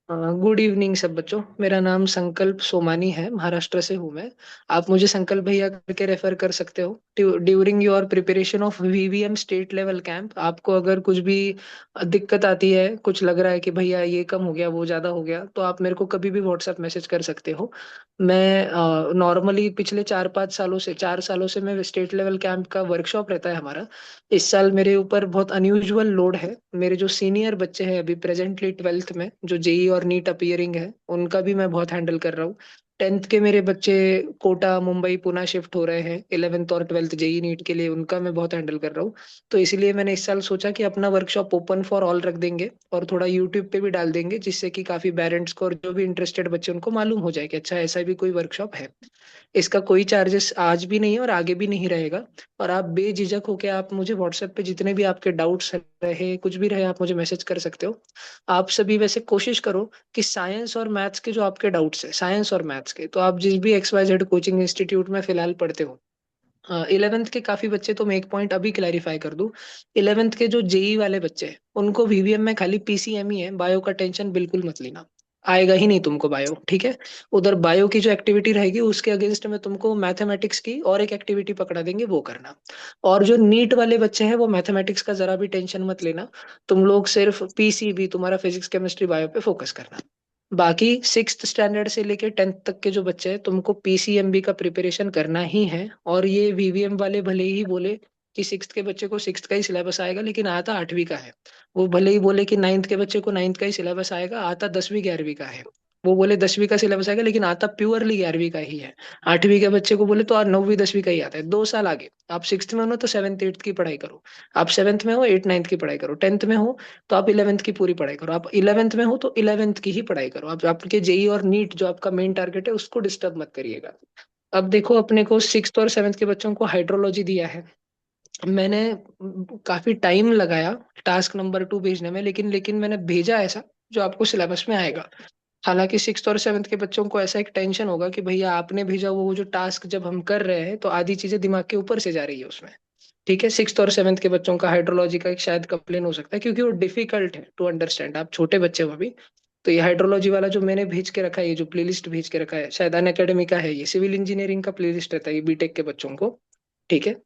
Good evening सब बच्चों। मेरा नाम संकल्प सोमानी है, महाराष्ट्र से हूँ मैं। आप मुझे संकल्प भैया करके रेफर कर सकते हो। During your preparation of VVM state level camp, आपको अगर कुछ भी दिक्कत आती है, कुछ लग रहा है कि भैया ये कम हो गया वो ज्यादा हो गया, तो आप मेरे को कभी भी व्हाट्सएप मैसेज कर सकते हो। मैं नॉर्मली पिछले 4 सालों से मैं स्टेट लेवल कैंप का वर्कशॉप रहता है हमारा। इस साल मेरे ऊपर बहुत अनयूजुअल लोड है। मेरे जो सीनियर बच्चे हैं अभी प्रेजेंटली 12th में, जो जेई और नीट अपियरिंग है, उनका भी मैं बहुत हैंडल कर रहा हूँ। 10th के मेरे बच्चे कोटा मुंबई पुणे शिफ्ट हो रहे हैं 11th और 12th जेई नीट के लिए, उनका मैं बहुत हैंडल कर रहा हूँ। तो इसीलिए मैंने इस साल सोचा कि अपना वर्कशॉप ओपन फॉर ऑल रख देंगे और थोड़ा यूट्यूब पे भी डाल देंगे, जिससे कि काफी पेरेंट्स को और जो भी इंटरेस्टेड बच्चे उनको मालूम हो जाए कि अच्छा ऐसा भी कोई वर्कशॉप है। इसका कोई चार्जेस आज भी नहीं है और आगे भी नहीं रहेगा। और आप बेझिझक होके आप मुझे व्हाट्सएप पे जितने भी आपके डाउट्स रहे, कुछ भी रहे, आप मुझे मैसेज कर सकते हो। आप सभी वैसे कोशिश करो कि साइंस और मैथ्स के जो आपके डाउट्स है, साइंस और मैथ्स के, तो आप जिस भी XYZ कोचिंग इंस्टीट्यूट में फिलहाल पढ़ते हो, 11th के काफी बच्चे, तो मैं एक पॉइंट अभी क्लैरिफाई कर दूं। 11th के जो जेई वाले बच्चे हैं उनको वीवीएम में खाली पीसीएम ही है, बायो का टेंशन बिल्कुल मत लेना। आएगा ही नहीं तुमको बायो, ठीक है। उधर बायो की जो एक्टिविटी रहेगी उसके अगेंस्ट में तुमको मैथमेटिक्स की और एक एक्टिविटी पकड़ा देंगे, वो करना। और जो नीट वाले बच्चे हैं वो मैथमेटिक्स का जरा भी टेंशन मत लेना। तुम लोग सिर्फ पीसीबी, तुम्हारा फिजिक्स केमिस्ट्री बायो पे फोकस करना। बाकी 6th स्टैंडर्ड से लेके 10th तक के जो बच्चे हैं, तुमको पीसीएमबी का प्रिपरेशन करना ही है। और ये वीवीएम वाले भले ही बोले कि 6th के बच्चे को 6th का ही सिलेबस आएगा, लेकिन आता 8वीं का है। वो भले ही बोले कि 9th के बच्चे को 9th का ही सिलेबस आएगा, आता 10वीं 11वीं का है। वो बोले 10वीं का सिलेबस आएगा, लेकिन आता प्योरली 11वीं का ही है। 8वीं के बच्चे को बोले तो 9वीं 10वीं का ही आता है, 2 साल आगे। आप 6th में हो ना, तो 7th 8th की पढ़ाई करो। आप 7th में हो, 8 9th की पढ़ाई करो। 10th में हो तो आप 11th की पूरी पढ़ाई करो। आप 11th में हो तो 11th की ही पढ़ाई करो। आप आपके जेई और नीट जो आपका मेन टारगेट है उसको डिस्टर्ब मत करिएगा। अब देखो, अपने को 6th और 7th के बच्चों को हाइड्रोलॉजी दिया है। मैंने काफी टाइम लगाया टास्क नंबर 2 भेजने में, लेकिन मैंने भेजा ऐसा जो आपको सिलेबस में आएगा। हालांकि 6th और 7th के बच्चों को ऐसा एक टेंशन होगा कि भैया आपने भेजा वो जो टास्क जब हम कर रहे हैं तो आधी चीजें दिमाग के ऊपर से जा रही है उसमें। ठीक है, 6th और 7th के बच्चों का हाइड्रोलॉजी का एक शायद कंप्लेन हो सकता है, क्योंकि वो डिफिकल्ट है टू अंडरस्टैंड। आप छोटे बच्चे हो अभी। तो ये हाइड्रोलॉजी वाला जो मैंने भेज के रखा है, ये जो प्लेलिस्ट भेज के रखा है, शायद अन अकेडमी का है, ये सिविल इंजीनियरिंग का प्लेलिस्ट रहता है ये बीटेक के बच्चों को। ठीक है।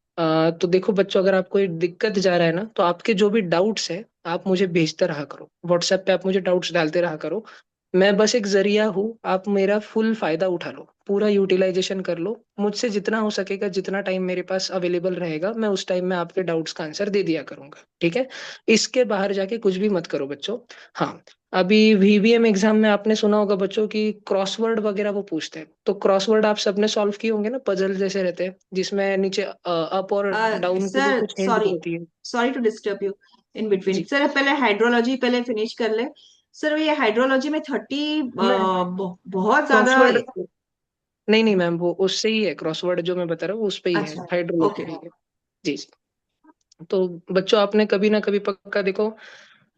तो देखो बच्चों, अगर आपको ये दिक्कत जा रहा है ना, तो आपके जो भी डाउट्स है आप मुझे भेजते रहा करो व्हाट्सएप पे, आप मुझे डाउट्स डालते रहा करो। मैं बस एक जरिया हूँ, आप मेरा फुल फायदा उठा लो, पूरा यूटिलाइजेशन कर लो। मुझसे जितना हो सकेगा, जितना टाइम मेरे पास अवेलेबल रहेगा, मैं उस टाइम में आपके डाउट्स का आंसर दे दिया करूंगा, ठीक है। इसके बाहर जाके कुछ भी मत करो बच्चों। हाँ, अभी वीवीएम एग्जाम में आपने सुना होगा बच्चों की क्रॉसवर्ड वगैरह वो पूछते हैं, तो क्रॉसवर्ड आप सबने सॉल्व किए होंगे ना, पजल जैसे रहते हैं जिसमें नीचे अप और डाउन के लिए सर कुछ हिंट सॉरी, होती है। Sorry to disturb you in between. जी। सर पहले हाइड्रोलॉजी पहले फिनिश कर ले। सर ये हाइड्रोलॉजी में 30 मैं बहुत ज्यादा। क्रॉसवर्ड, नहीं नहीं मैम, वो उससे ही है, क्रॉसवर्ड जो मैं बता रहा हूँ उस पे ही है, अच्छा। Hydrology okay. पे ही है। जी जी। तो बच्चों, आपने कभी ना कभी पक्का देखो,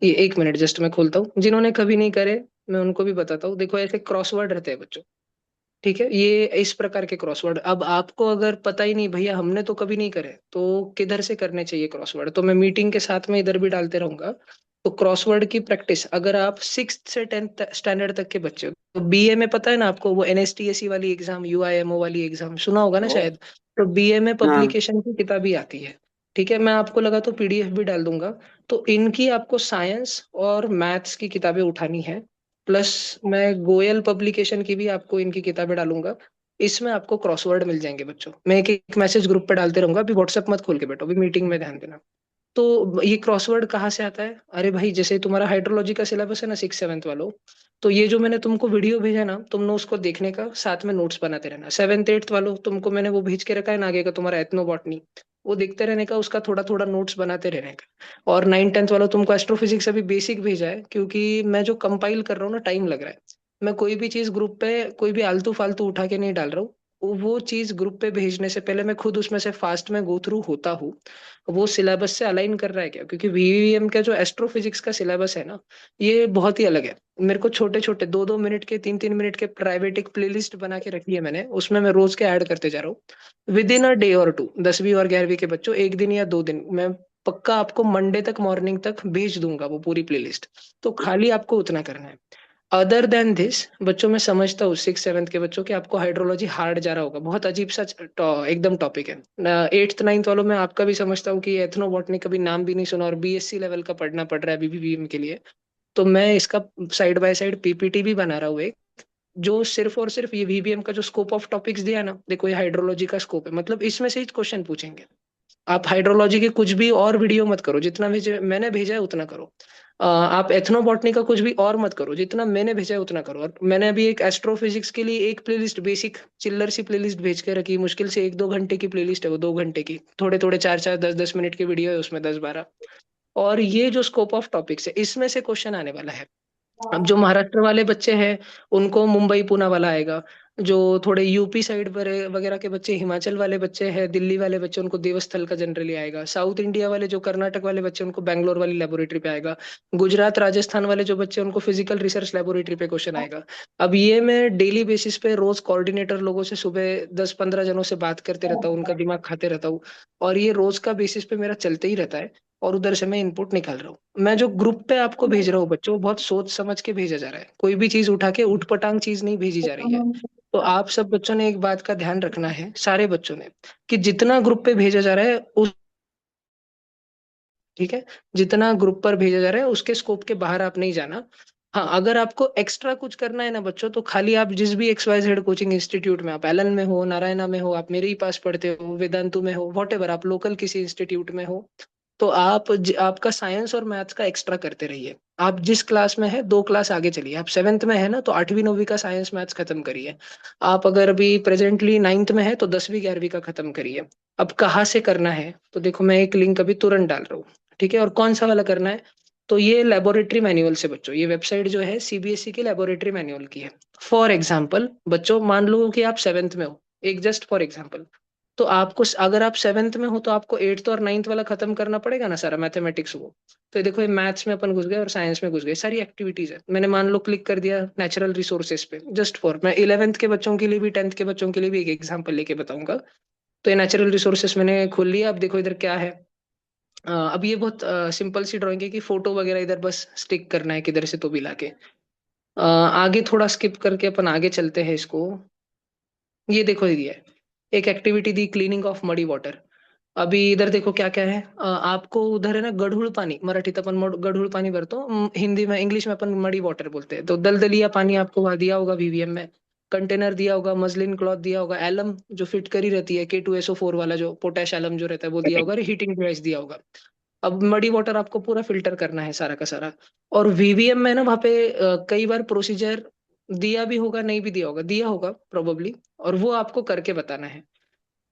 ये एक मिनट जस्ट मैं खोलता हूँ, जिन्होंने कभी नहीं करे मैं उनको भी बताता हूँ। देखो, ऐसे क्रॉसवर्ड रहते हैं बच्चों, ठीक है। ये इस प्रकार के क्रॉसवर्ड, अब आपको अगर पता ही नहीं भैया हमने तो कभी नहीं करे, तो किधर से करने चाहिए क्रॉसवर्ड, तो मैं मीटिंग के साथ में इधर भी डालते रहूंगा। तो क्रॉसवर्ड की प्रैक्टिस अगर आप 6th से 10th स्टैंडर्ड तक के बच्चे हो, तो बीए में पता है ना आपको, वो एनएसटीएसी वाली एग्जाम, यूआईएमओ वाली एग्जाम सुना होगा ना शायद। तो बीए में हाँ। पब्लिकेशन की किताब ही आती है। ठीक है, मैं आपको लगा तो पीडीएफ भी डाल दूंगा। तो इनकी आपको साइंस और मैथ्स की किताबें उठानी है। प्लस मैं गोयल पब्लिकेशन की भी आपको इनकी किताबें डालूंगा। इसमें आपको क्रॉसवर्ड मिल जाएंगे बच्चों, मैं एक एक मैसेज ग्रुप पे डालते रहूंगा। अभी व्हाट्सएप मत खोल के बैठो, अभी मीटिंग में ध्यान देना। तो ये क्रॉसवर्ड कहाँ से आता है? अरे भाई, जैसे तुम्हारा हाइड्रोलॉजी का सिलेबस है ना 6th 7th वालों, तो ये जो मैंने तुमको वीडियो भेजा ना, तुमने उसको देखने का, साथ में नोट्स बनाते रहना। 7th 8th वालों, तुमको मैंने वो भेज के रखा है ना आगे का, तुम्हारा एथनो बॉटनी, वो देखते रहने का, उसका थोड़ा थोड़ा नोट्स बनाते रहने का। और 9th 10th वालों, तुमको एस्ट्रोफिजिक्स अभी बेसिक भेजा है, क्योंकि मैं जो कंपाइल कर रहा हूँ ना, टाइम लग रहा है। मैं कोई भी चीज ग्रुप पे कोई भी आलतू फालतू उठा के नहीं डाल रहा हूँ। वो चीज ग्रुप पे भेजने से पहले मैं खुद उसमें से फास्ट में गो थ्रू होता हूँ, वो सिलेबस से अलाइन कर रहा है क्या, क्योंकि वीवीएम का जो एस्ट्रोफिजिक्स का सिलेबस है ना, ये बहुत ही अलग है। मेरे को छोटे छोटे 2 2 मिनट के 3 3 मिनट के प्राइवेट एक प्लेलिस्ट बना के रखी है मैंने, उसमें मैं रोज के ऐड करते जा रहा हूँ। विद इन अ डे और 2, 10वीं और 11वीं के बच्चों, एक दिन या 2 दिन मैं पक्का आपको मंडे तक मॉर्निंग तक भेज दूंगा वो पूरी प्लेलिस्ट। तो खाली आपको उतना करना है। अदर देन दिस बच्चों, मैं समझता हूँ सिक्स सेवन्थ के बच्चों के आपको हाइड्रोलॉजी हार्ड जा रहा होगा, बहुत अजीब सा एकदम टॉपिक है। एट्थ नाइन्थ वालों में आपका भी समझता हूँ कि एथनोबॉटनी कभी नाम भी नहीं सुना और बीएससी लेवल का पढ़ना पड़ रहा है बीबीबीएम के लिए। तो मैं इसका साइड बाय साइड पीपीटी भी बना रहा हूँ एक, जो सिर्फ और सिर्फ ये वीवीएम का जो स्कोप ऑफ टॉपिक्स दिया है ना, देखो ये हाइड्रोलॉजी का स्कोप है, मतलब इसमें से ही क्वेश्चन पूछेंगे। आप हाइड्रोलॉजी के कुछ भी और वीडियो मत करो, जितना मैंने भेजा है उतना करो। आप एथनोबॉटनी का कुछ भी और मत करो, जितना मैंने भेजा है उतना करो। और मैंने अभी एक एस्ट्रोफिजिक्स के लिए एक प्लेलिस्ट, बेसिक चिल्लर सी प्लेलिस्ट भेज के रखी, मुश्किल से 1-2 घंटे की प्लेलिस्ट है वो, 2 घंटे की, थोड़े थोड़े 4-4 10-10 मिनट के वीडियो है उसमें, 10-12। और ये जो स्कोप ऑफ टॉपिक्स है इसमें से क्वेश्चन आने वाला है। अब जो महाराष्ट्र वाले बच्चे हैं उनको मुंबई पुणे वाला आएगा, जो थोड़े यूपी साइड पर वगैरह के बच्चे, हिमाचल वाले बच्चे हैं, दिल्ली वाले बच्चे, उनको देवस्थल का जनरली आएगा। साउथ इंडिया वाले जो कर्नाटक वाले बच्चे उनको बैंगलोर वाली लेबोरेटरी पे आएगा। गुजरात राजस्थान वाले जो बच्चे उनको फिजिकल रिसर्च लेबोरेटरी पे क्वेश्चन आएगा। अब ये मैं डेली बेसिस पे रोज कोऑर्डिनेटर लोगों से सुबह 10-15 जनों से बात करते रहता हूँ, उनका दिमाग खाते रहता हूँ। और ये रोज का बेसिस पे मेरा चलते ही रहता है। और उधर से मैं इनपुट निकाल रहा हूँ। मैं जो ग्रुप पे आपको भेज रहा हूँ बच्चों, वो बहुत सोच समझ के भेजा जा रहा है, कोई भी चीज उठा के उठपटांग चीज नहीं भेजी जा रही है। तो आप सब बच्चों ने एक बात का ध्यान रखना है, सारे बच्चों ने, कि जितना ग्रुप पे भेजा जा रहा है उस, ठीक है, जितना ग्रुप पर भेजा जा रहा है उसके स्कोप के बाहर आप नहीं जाना। हाँ, अगर आपको एक्स्ट्रा कुछ करना है ना बच्चों, तो खाली आप जिस भी XYZ कोचिंग इंस्टीट्यूट में, आप एलन में हो, नारायणा में हो, आप मेरे ही पास पढ़ते हो, वेदांतु में हो, वॉट एवर, आप लोकल किसी इंस्टीट्यूट में हो, तो आपका साइंस और मैथ्स का एक्स्ट्रा करते रहिए। आप जिस क्लास में है 2 क्लास आगे चलिए, आप सेवेंथ में है ना, तो 8वीं 9वीं का साइंस मैथ्स खत्म करिए। आप अगर अभी प्रेजेंटली नाइन्थ में है तो 10वीं 11वीं का खत्म करिए। अब कहाँ से करना है, तो देखो मैं एक लिंक अभी तुरंत डाल रहा हूँ, ठीक है। और कौन सा वाला करना है, तो ये लेबोरेटरी मैनुअल से बच्चों, ये वेबसाइट जो है सीबीएसई की लेबोरेटरी मैनुअल की है। फॉर एग्जाम्पल बच्चों, मान लो कि आप सेवेंथ में हो, एक जस्ट फॉर एग्जाम्पल, तो आपको अगर आप सेवेंथ में हो तो आपको एट्थ और नाइन्थ वाला खत्म करना पड़ेगा ना सारा मैथमेटिक्स वो। तो ये देखो, ये मैथ्स में अपन घुस गए और साइंस में घुस गए, सारी एक्टिविटीज है। मैंने मान लो क्लिक कर दिया नेचुरल रिसोर्सेज पे, जस्ट फॉर, मैं 11th के बच्चों के लिए भी 10th के बच्चों के लिए भी एक एग्जाम्पल लेके बताऊंगा। तो ये नेचुरल रिसोर्सेज मैंने खोल लिया। अब देखो इधर क्या है। अब ये बहुत सिंपल सी ड्राइंग है कि फोटो वगैरह इधर बस स्टिक करना है किधर से तो भी लाके। आगे थोड़ा स्किप करके अपन आगे चलते हैं इसको। ये देखो ये दिया है, एक activity the, cleaning of muddy water. अभी इधर देखो क्या क्या है। आपको उधर है ना गढूळ पानी, मराठीत अपन गढूळ पानी भरतो, हिंदी में, इंग्लिश में अपन मडी वाटर बोलते हैं। तो दलदलिया पानी आपको वहाँ दिया होगा वीवीएम में। कंटेनर दिया होगा, मसलिन क्लॉथ दिया होगा, एलम जो फिट करी रहती है, K2SO4 वाला जो पोटेश एलम जो रहता है वो दिया होगा, और हीटिंग डिवाइस दिया होगा। अब मडी वाटर आपको पूरा फिल्टर करना है सारा का सारा। और वीवीएम में ना वहाँ पे कई बार प्रोसीजर दिया भी होगा, नहीं भी दिया होगा, दिया होगा प्रोबेबली, और वो आपको करके बताना है।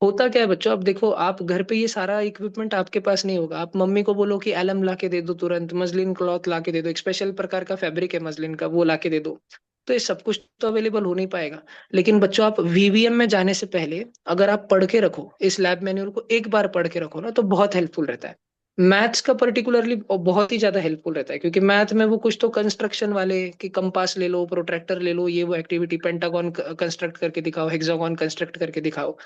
होता क्या है बच्चों, अब देखो आप घर पे ये सारा इक्विपमेंट आपके पास नहीं होगा, आप मम्मी को बोलो कि एलम ला के दे दो, तुरंत मसलिन क्लॉथ ला के दे दो, एक स्पेशल प्रकार का फैब्रिक है मसलिन का, वो ला के दे दो। तो ये सब कुछ तो अवेलेबल हो नहीं पाएगा। लेकिन बच्चों, आप वीवीएम में जाने से पहले अगर आप पढ़ के रखो, इस लैब मैन्युअल को एक बार पढ़ के रखो ना, तो बहुत हेल्पफुल रहता है। मैथ्स का पर्टिकुलरली बहुत ही ज्यादा हेल्पफुल रहता है, क्योंकि मैथ में वो कुछ तो कंस्ट्रक्शन वाले, कि कंपास ले लो, प्रोट्रैक्टर ले लो, ये वो एक्टिविटी, पेंटागन कंस्ट्रक्ट करके दिखाओ, हेक्सागन कंस्ट्रक्ट करके दिखाओ,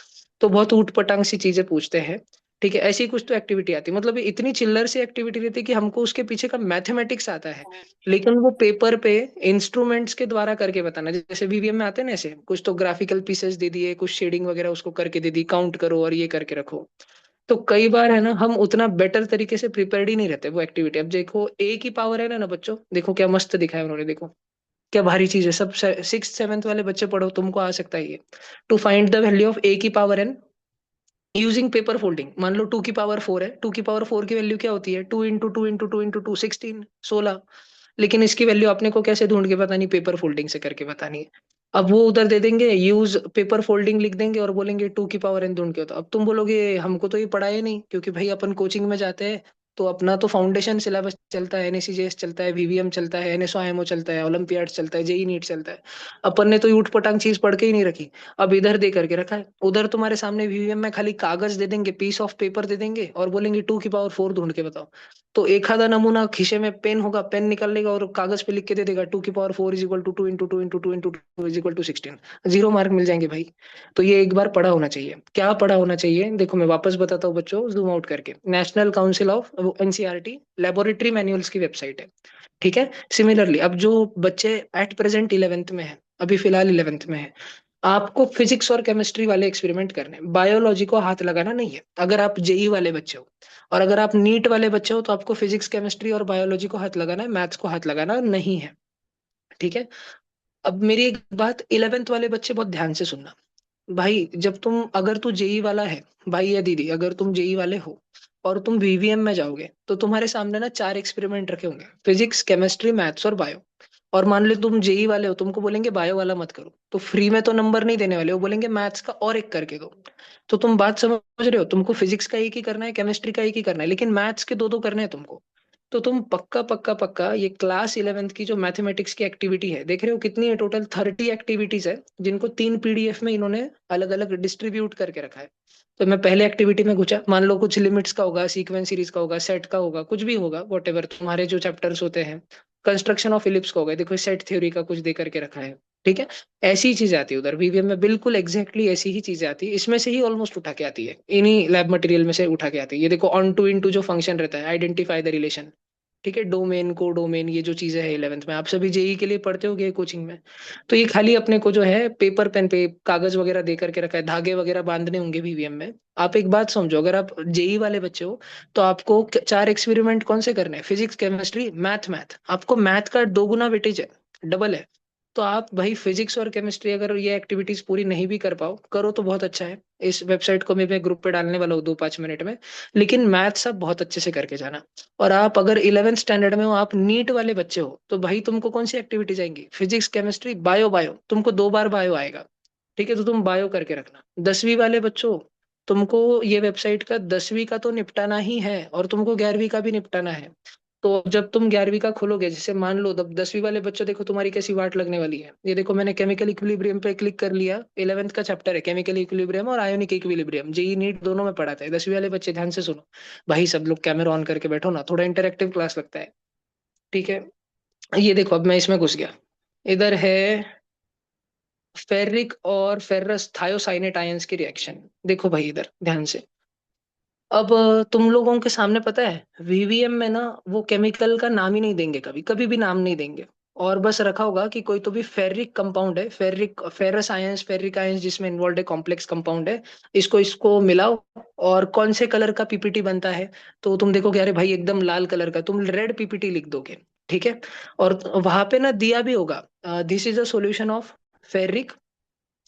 तो बहुत ऊट पटांग सी चीजें पूछते हैं। ठीक है, ऐसी कुछ तो एक्टिविटी आती है, मतलब ये इतनी चिल्लर सी एक्टिविटी रहती है कि हमको उसके पीछे का मैथमेटिक्स आता है, लेकिन वो पेपर पे इंस्ट्रूमेंट्स के द्वारा करके बताना, जैसे वीवीएम में आते हैं ना, ऐसे कुछ तो ग्राफिकल पीसेस दे दिए, कुछ शेडिंग वगैरह उसको करके दे दी, काउंट करो और ये करके रखो। तो कई बार है ना, हम उतना बेटर तरीके से प्रिपेयर्ड ही नहीं रहते वो एक्टिविटी। अब देखो ए की पावर है ना बच्चों, देखो क्या मस्त दिखाया उन्होंने, देखो क्या भारी चीज है। सब सिक्स सेवन्थ वाले बच्चे पढ़ो, तुमको आ सकता है ये। To find the value of A की power n using paper folding. मान लो 2 की पावर 4 है, 2 की पावर 4 की वैल्यू क्या होती है, 2 इंटू 2 इंटू 2 इंटू 2, 16। लेकिन इसकी वैल्यू अपने को कैसे ढूंढ के बतानी, पेपर फोल्डिंग से करके बतानी है। अब वो उधर दे देंगे, यूज पेपर फोल्डिंग लिख देंगे और बोलेंगे 2 की पावर n ढूंढ के। तो अब तुम बोलोगे हमको तो ये पढ़ा ही नहीं, क्योंकि भाई अपन कोचिंग में जाते हैं तो अपना तो फाउंडेशन सिलेबस चलता है, NACJS चलता है, वीवीएम चलता है, NSO IMO चलता है, ओलंपियाड चलता है, जेई नीट चलता है। अपन ने तो ये उठपटांग चीज पढ़ के ही नहीं रखी। अब इधर दे करके रखा है, उधर तुम्हारे सामने वीवीएम में खाली कागज दे देंगे, पीस ऑफ पेपर दे देंगे और बोलेंगे 2 की पावर 4 ढूंढ के बताओ। तो एक आधा नमूना खीसे में पेन होगा, पेन निकाल लेगा और कागज पे लिख के दे देगा 2 की power 4 is equal to 2 into 2 into 2 into 2 is equal to 16। 0 mark मिल जाएंगे भाई। तो ये एक बार पढ़ा होना चाहिए। क्या पढ़ा होना चाहिए, देखो मैं वापस बताता हूँ बच्चों, जूम आउट करके, national council of NCERT laboratory manuals की वेबसाइट है। ठीक है। सिमिलरली अब जो बच्चे एट प्रेजेंट 11th में है, अभी फिलहाल 11th में है, आपको फिजिक्स और केमिस्ट्री वाले एक्सपेरिमेंट करने हैं, बायोलॉजी को हाथ लगाना नहीं है। अगर आप जेई वाले बच्चे हो और अगर आप नीट वाले बच्चे हो तो आपको फिजिक्स केमिस्ट्री और बायोलॉजी को हाथ लगाना है, मैथ्स को हाथ लगाना नहीं है। ठीक है। अब मेरी एक बात 11th वाले बच्चे बहुत ध्यान से सुनना। भाई जब तुम, अगर तू जेई वाला है, भाई या दीदी अगर तुम जेई वाले हो और तुम वीवीएम में जाओगे तो तुम्हारे सामने ना 4 एक्सपेरिमेंट रखे होंगे, फिजिक्स केमिस्ट्री मैथ्स और बायो। और मान लो तुम जेई वाले हो, तुमको बोलेंगे बायो वाला मत करो, तो फ्री में तो नंबर नहीं देने वाले, वो बोलेंगे मैथ्स का और एक करके दो। तो तुम बात समझ रहे हो, तुमको फिजिक्स का एक ही करना है, केमिस्ट्री का एक ही करना है, लेकिन मैथ्स के दो दो करने हैं तुमको। तो तुम पक्का पक्का पक्का ये क्लास 11th की जो मैथमेटिक्स की एक्टिविटी है, देख रहे हो कितनी है, टोटल 30 एक्टिविटीज है, जिनको 3 पीडीएफ में इन्होंने अलग अलग डिस्ट्रीब्यूट करके रखा है। तो मैं पहले एक्टिविटी में घुसा, मान लो कुछ लिमिट्स का होगा, सीक्वेंस सीरीज का होगा, सेट का होगा, कुछ भी होगा, वॉट एवर तुम्हारे जो चैप्टर्स होते हैं, कंस्ट्रक्शन ऑफ इलिप्स का होगा, देखो सेट थ्योरी का कुछ दे करके रखा है। ठीक है। ऐसी ही चीज आती है उधर वीवीएम में, बिल्कुल एग्जैक्टली ऐसी ही चीजें आती है, इसमें से ही ऑलमोस्ट उठा के आती है, इन्हीं लैब मटेरियल में से उठा के आती है। ये देखो ऑन टू इन टू जो फंक्शन रहता है, आइडेंटिफाई द रिलेशन। ठीक है। डोमेन को डोमेन, ये जो चीजें है 11th में आप सभी जेई के लिए पढ़ते होगे कोचिंग में। तो ये खाली अपने को जो है पेपर पेन पे कागज वगैरह दे करके रखा है, धागे वगैरह बांधने होंगे वीवीएम में। आप एक बात समझो, अगर आप जेई वाले बच्चे हो तो आपको 4 एक्सपेरिमेंट कौन से करने हैं, फिजिक्स केमिस्ट्री मैथ, मैथ आपको मैथ का 2 गुना वेटेज है, डबल है। तो आप भाई फिजिक्स और केमिस्ट्री अगर ये एक्टिविटीज पूरी नहीं भी कर पाओ, करो तो बहुत अच्छा है। इस वेबसाइट को मैं ग्रुप पे डालने वाला हूँ 2-5 मिनट में। लेकिन मैथ्स आप बहुत अच्छे से करके जाना। और आप अगर 11th स्टैंडर्ड में हो, आप नीट वाले बच्चे हो, तो भाई तुमको कौन सी एक्टिविटी जाएंगी, फिजिक्स केमिस्ट्री बायो, बायो तुमको 2 बार बायो आएगा। ठीक है। तो तुम बायो करके रखना। 10वीं वाले बच्चों, तुमको ये वेबसाइट का 10वीं का तो निपटाना ही है और तुमको 11वीं का भी निपटाना है। तो जब तुम 11वीं का खोलोगे, जैसे मान लो तब 10वीं वाले बच्चों, देखो तुम्हारी कैसी वाट लगने वाली है। ये देखो मैंने केमिकल इक्विलिब्रियम पे क्लिक कर लिया, 11th का चैप्टर है केमिकल इक्विलिब्रियम और आयोनिक इक्विलिब्रियम, जेई नीट दोनों में पढ़ाता है। 10वीं वाले बच्चे ध्यान से सुनो, भाई सब लोग कैमरा ऑन करके बैठो ना, थोड़ा इंटरेक्टिव क्लास लगता है। ठीक है। ये देखो अब मैं इसमें घुस गया, इधर है फेरिक और फेरस थायोसाइनेट आयंस की रिएक्शन। देखो भाई इधर ध्यान से। अब तुम लोगों के सामने पता है वीवीएम में ना वो केमिकल का नाम ही नहीं देंगे, कभी कभी भी नाम नहीं देंगे। और बस रखा होगा कि कोई तो भी फेरिक कंपाउंड है, ferric ferrous ions, ferric ions जिसमें इन्वॉल्व है, कॉम्प्लेक्स कंपाउंड है, इसको इसको मिलाओ और कौन से कलर का पीपीटी बनता है। तो तुम देखोगे अरे भाई एकदम लाल कलर का, तुम रेड पीपीटी लिख दोगे। ठीक है। और वहां पे ना दिया भी होगा, this is a solution of ferric,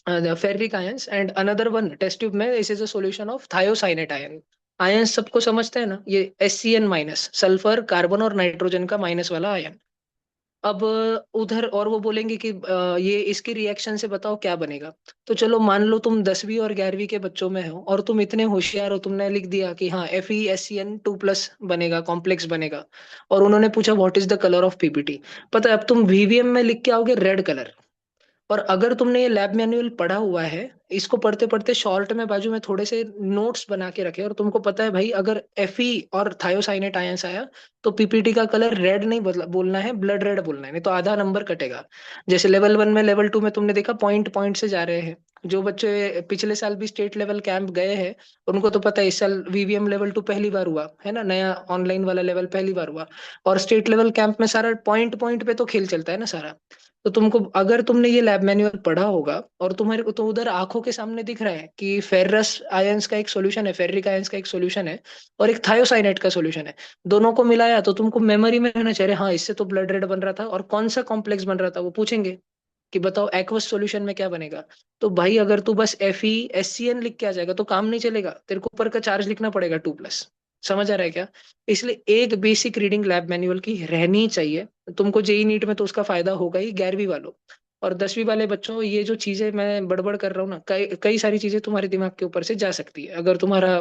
ferric ions and another one test tube में this is a solution of thiocyanate ion. Ion सबको समझते हैं ना, ये एससीएन माइनस, सल्फर कार्बन और नाइट्रोजन का माइनस वाला आयन। अब उधर और वो बोलेंगे कि ये इसकी रिएक्शन से बताओ क्या बनेगा। तो चलो मान लो तुम 10वीं और 11वीं के बच्चों में हो और तुम इतने होशियार हो, तुमने लिख दिया कि हाँ FeSCN2+ बनेगा, कॉम्प्लेक्स बनेगा। और उन्होंने पूछा what is the colour of PPT, पता है अब तुम वीवीएम में लिख के आओगे रेड कलर। और अगर तुमने ये लैब मैनुअल पढ़ा हुआ है, इसको पढ़ते पढ़ते शॉर्ट में बाजू में थोड़े से नोट्स बना के रखे, और तुमको पता है भाई अगर Fe और थायोसाइनेट आयंस आया तो पीपीटी का कलर रेड नहीं बोलना है, ब्लड रेड बोलना है, नहीं तो आधा नंबर कटेगा। जैसे लेवल 1 में लेवल 2 में तुमने देखा पॉइंट पॉइंट से जा रहे हैं। जो बच्चे पिछले साल भी स्टेट लेवल कैंप गए हैं उनको तो पता है इस साल वीवीएम लेवल 2 पहली बार हुआ है ना, नया ऑनलाइन वाला लेवल पहली बार हुआ। और स्टेट लेवल कैंप में सारा पॉइंट पॉइंट पे तो खेल चलता है ना सारा। तो तुमको अगर तुमने ये लैब मैन्युअल पढ़ा होगा और तुम्हारे को तो उधर आंखों के सामने दिख रहा है कि फेरस आयंस का एक सॉल्यूशन है, फेरिक आयंस का एक सॉल्यूशन है और एक थायोसाइनेट का सॉल्यूशन है, दोनों को मिलाया तो तुमको मेमोरी में रहना चाहिए, हाँ इससे तो ब्लड रेड बन रहा था और कौन सा कॉम्प्लेक्स बन रहा था वो पूछेंगे कि बताओ एक्वस सॉल्यूशन में क्या बनेगा। तो भाई अगर तू बस FeSCN लिख के आ जाएगा तो काम नहीं चलेगा, तेरे को ऊपर का चार्ज लिखना पड़ेगा 2+। समझ आ रहा है क्या। इसलिए एक बेसिक रीडिंग लैब मैनुअल की रहनी चाहिए। तुमको जेई नीट में तो उसका फायदा होगा ही, 11वीं वालों और 10वीं वाले बच्चों, ये जो चीजें मैं बड़बड़ कर रहा हूँ ना, कई कई सारी चीजें तुम्हारे दिमाग के ऊपर से जा सकती है अगर तुम्हारा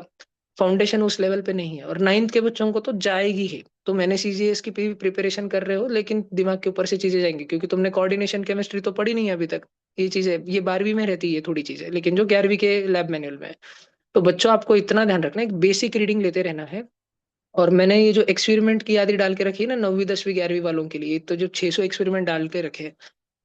फाउंडेशन उस लेवल पे नहीं है। और 9th के बच्चों को तो जाएगी ही, तुम NSCGS की प्रिपरेशन कर रहे हो लेकिन दिमाग के ऊपर से चीजें जाएंगी क्योंकि तुमने कोऑर्डिनेशन केमिस्ट्री तो पढ़ी नहीं है अभी तक। ये चीजें ये 12वीं में रहती है थोड़ी चीजें, लेकिन जो 11वीं के लैब मैनुअल में है। तो बच्चों आपको इतना ध्यान रखना है, एक बेसिक रीडिंग लेते रहना है। और मैंने ये जो एक्सपेरिमेंट की यादी डाल के रखी है ना 9वीं 10वीं 11वीं वालों के लिए, तो जो 600 एक्सपेरिमेंट डाल के रखे हैं,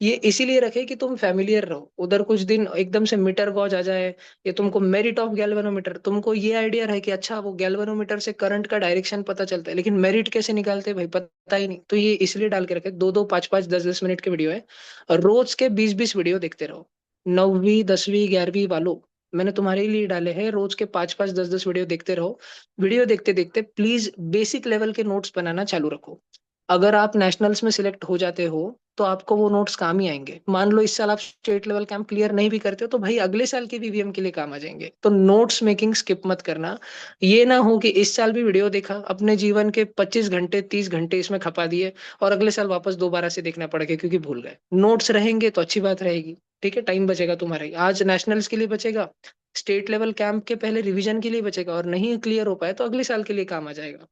ये इसीलिए रखे कि तुम फैमिलियर रहो, उधर कुछ दिन एकदम से मीटर गॉज आ जाए, या तुमको मेरिट ऑफ गैल्वेनोमीटर, तुमको ये आइडिया रहे कि अच्छा वो गैल्वेनोमीटर से करंट का डायरेक्शन पता चलता है, लेकिन मेरिट कैसे निकालते हैं भाई पता ही नहीं। तो ये इसलिए डाल के रखे, दो दो पांच पांच 10 10 मिनट के वीडियो है, और रोज के 20 20 वीडियो देखते रहो। 9वीं 10वीं 11वीं वालों, मैंने तुम्हारे लिए डाले हैं, रोज के 5 5 10 10 वीडियो देखते रहो। वीडियो देखते देखते प्लीज बेसिक लेवल के नोट्स बनाना चालू रखो। अगर आप नेशनल्स में सिलेक्ट हो जाते हो तो आपको वो नोट्स काम ही आएंगे। मान लो इस साल आप स्टेट लेवल कैंप क्लियर नहीं भी करते हो तो भाई अगले साल के वीवीएम के लिए काम आ जाएंगे। तो नोट्स मेकिंग स्किप मत करना। ये ना हो कि इस साल भी वीडियो देखा, अपने जीवन के 25 घंटे 30 घंटे इसमें खपा दिए, और अगले साल वापस दोबारा से देखना पड़ गया क्योंकि भूल गए। नोट्स रहेंगे तो अच्छी बात रहेगी। ठीक है, टाइम बचेगा तुम्हारा ही। आज नेशनल्स के लिए बचेगा, स्टेट लेवल कैंप के पहले रिवीजन के लिए बचेगा, और नहीं क्लियर हो पाए तो अगले साल के लिए काम आ जाएगा।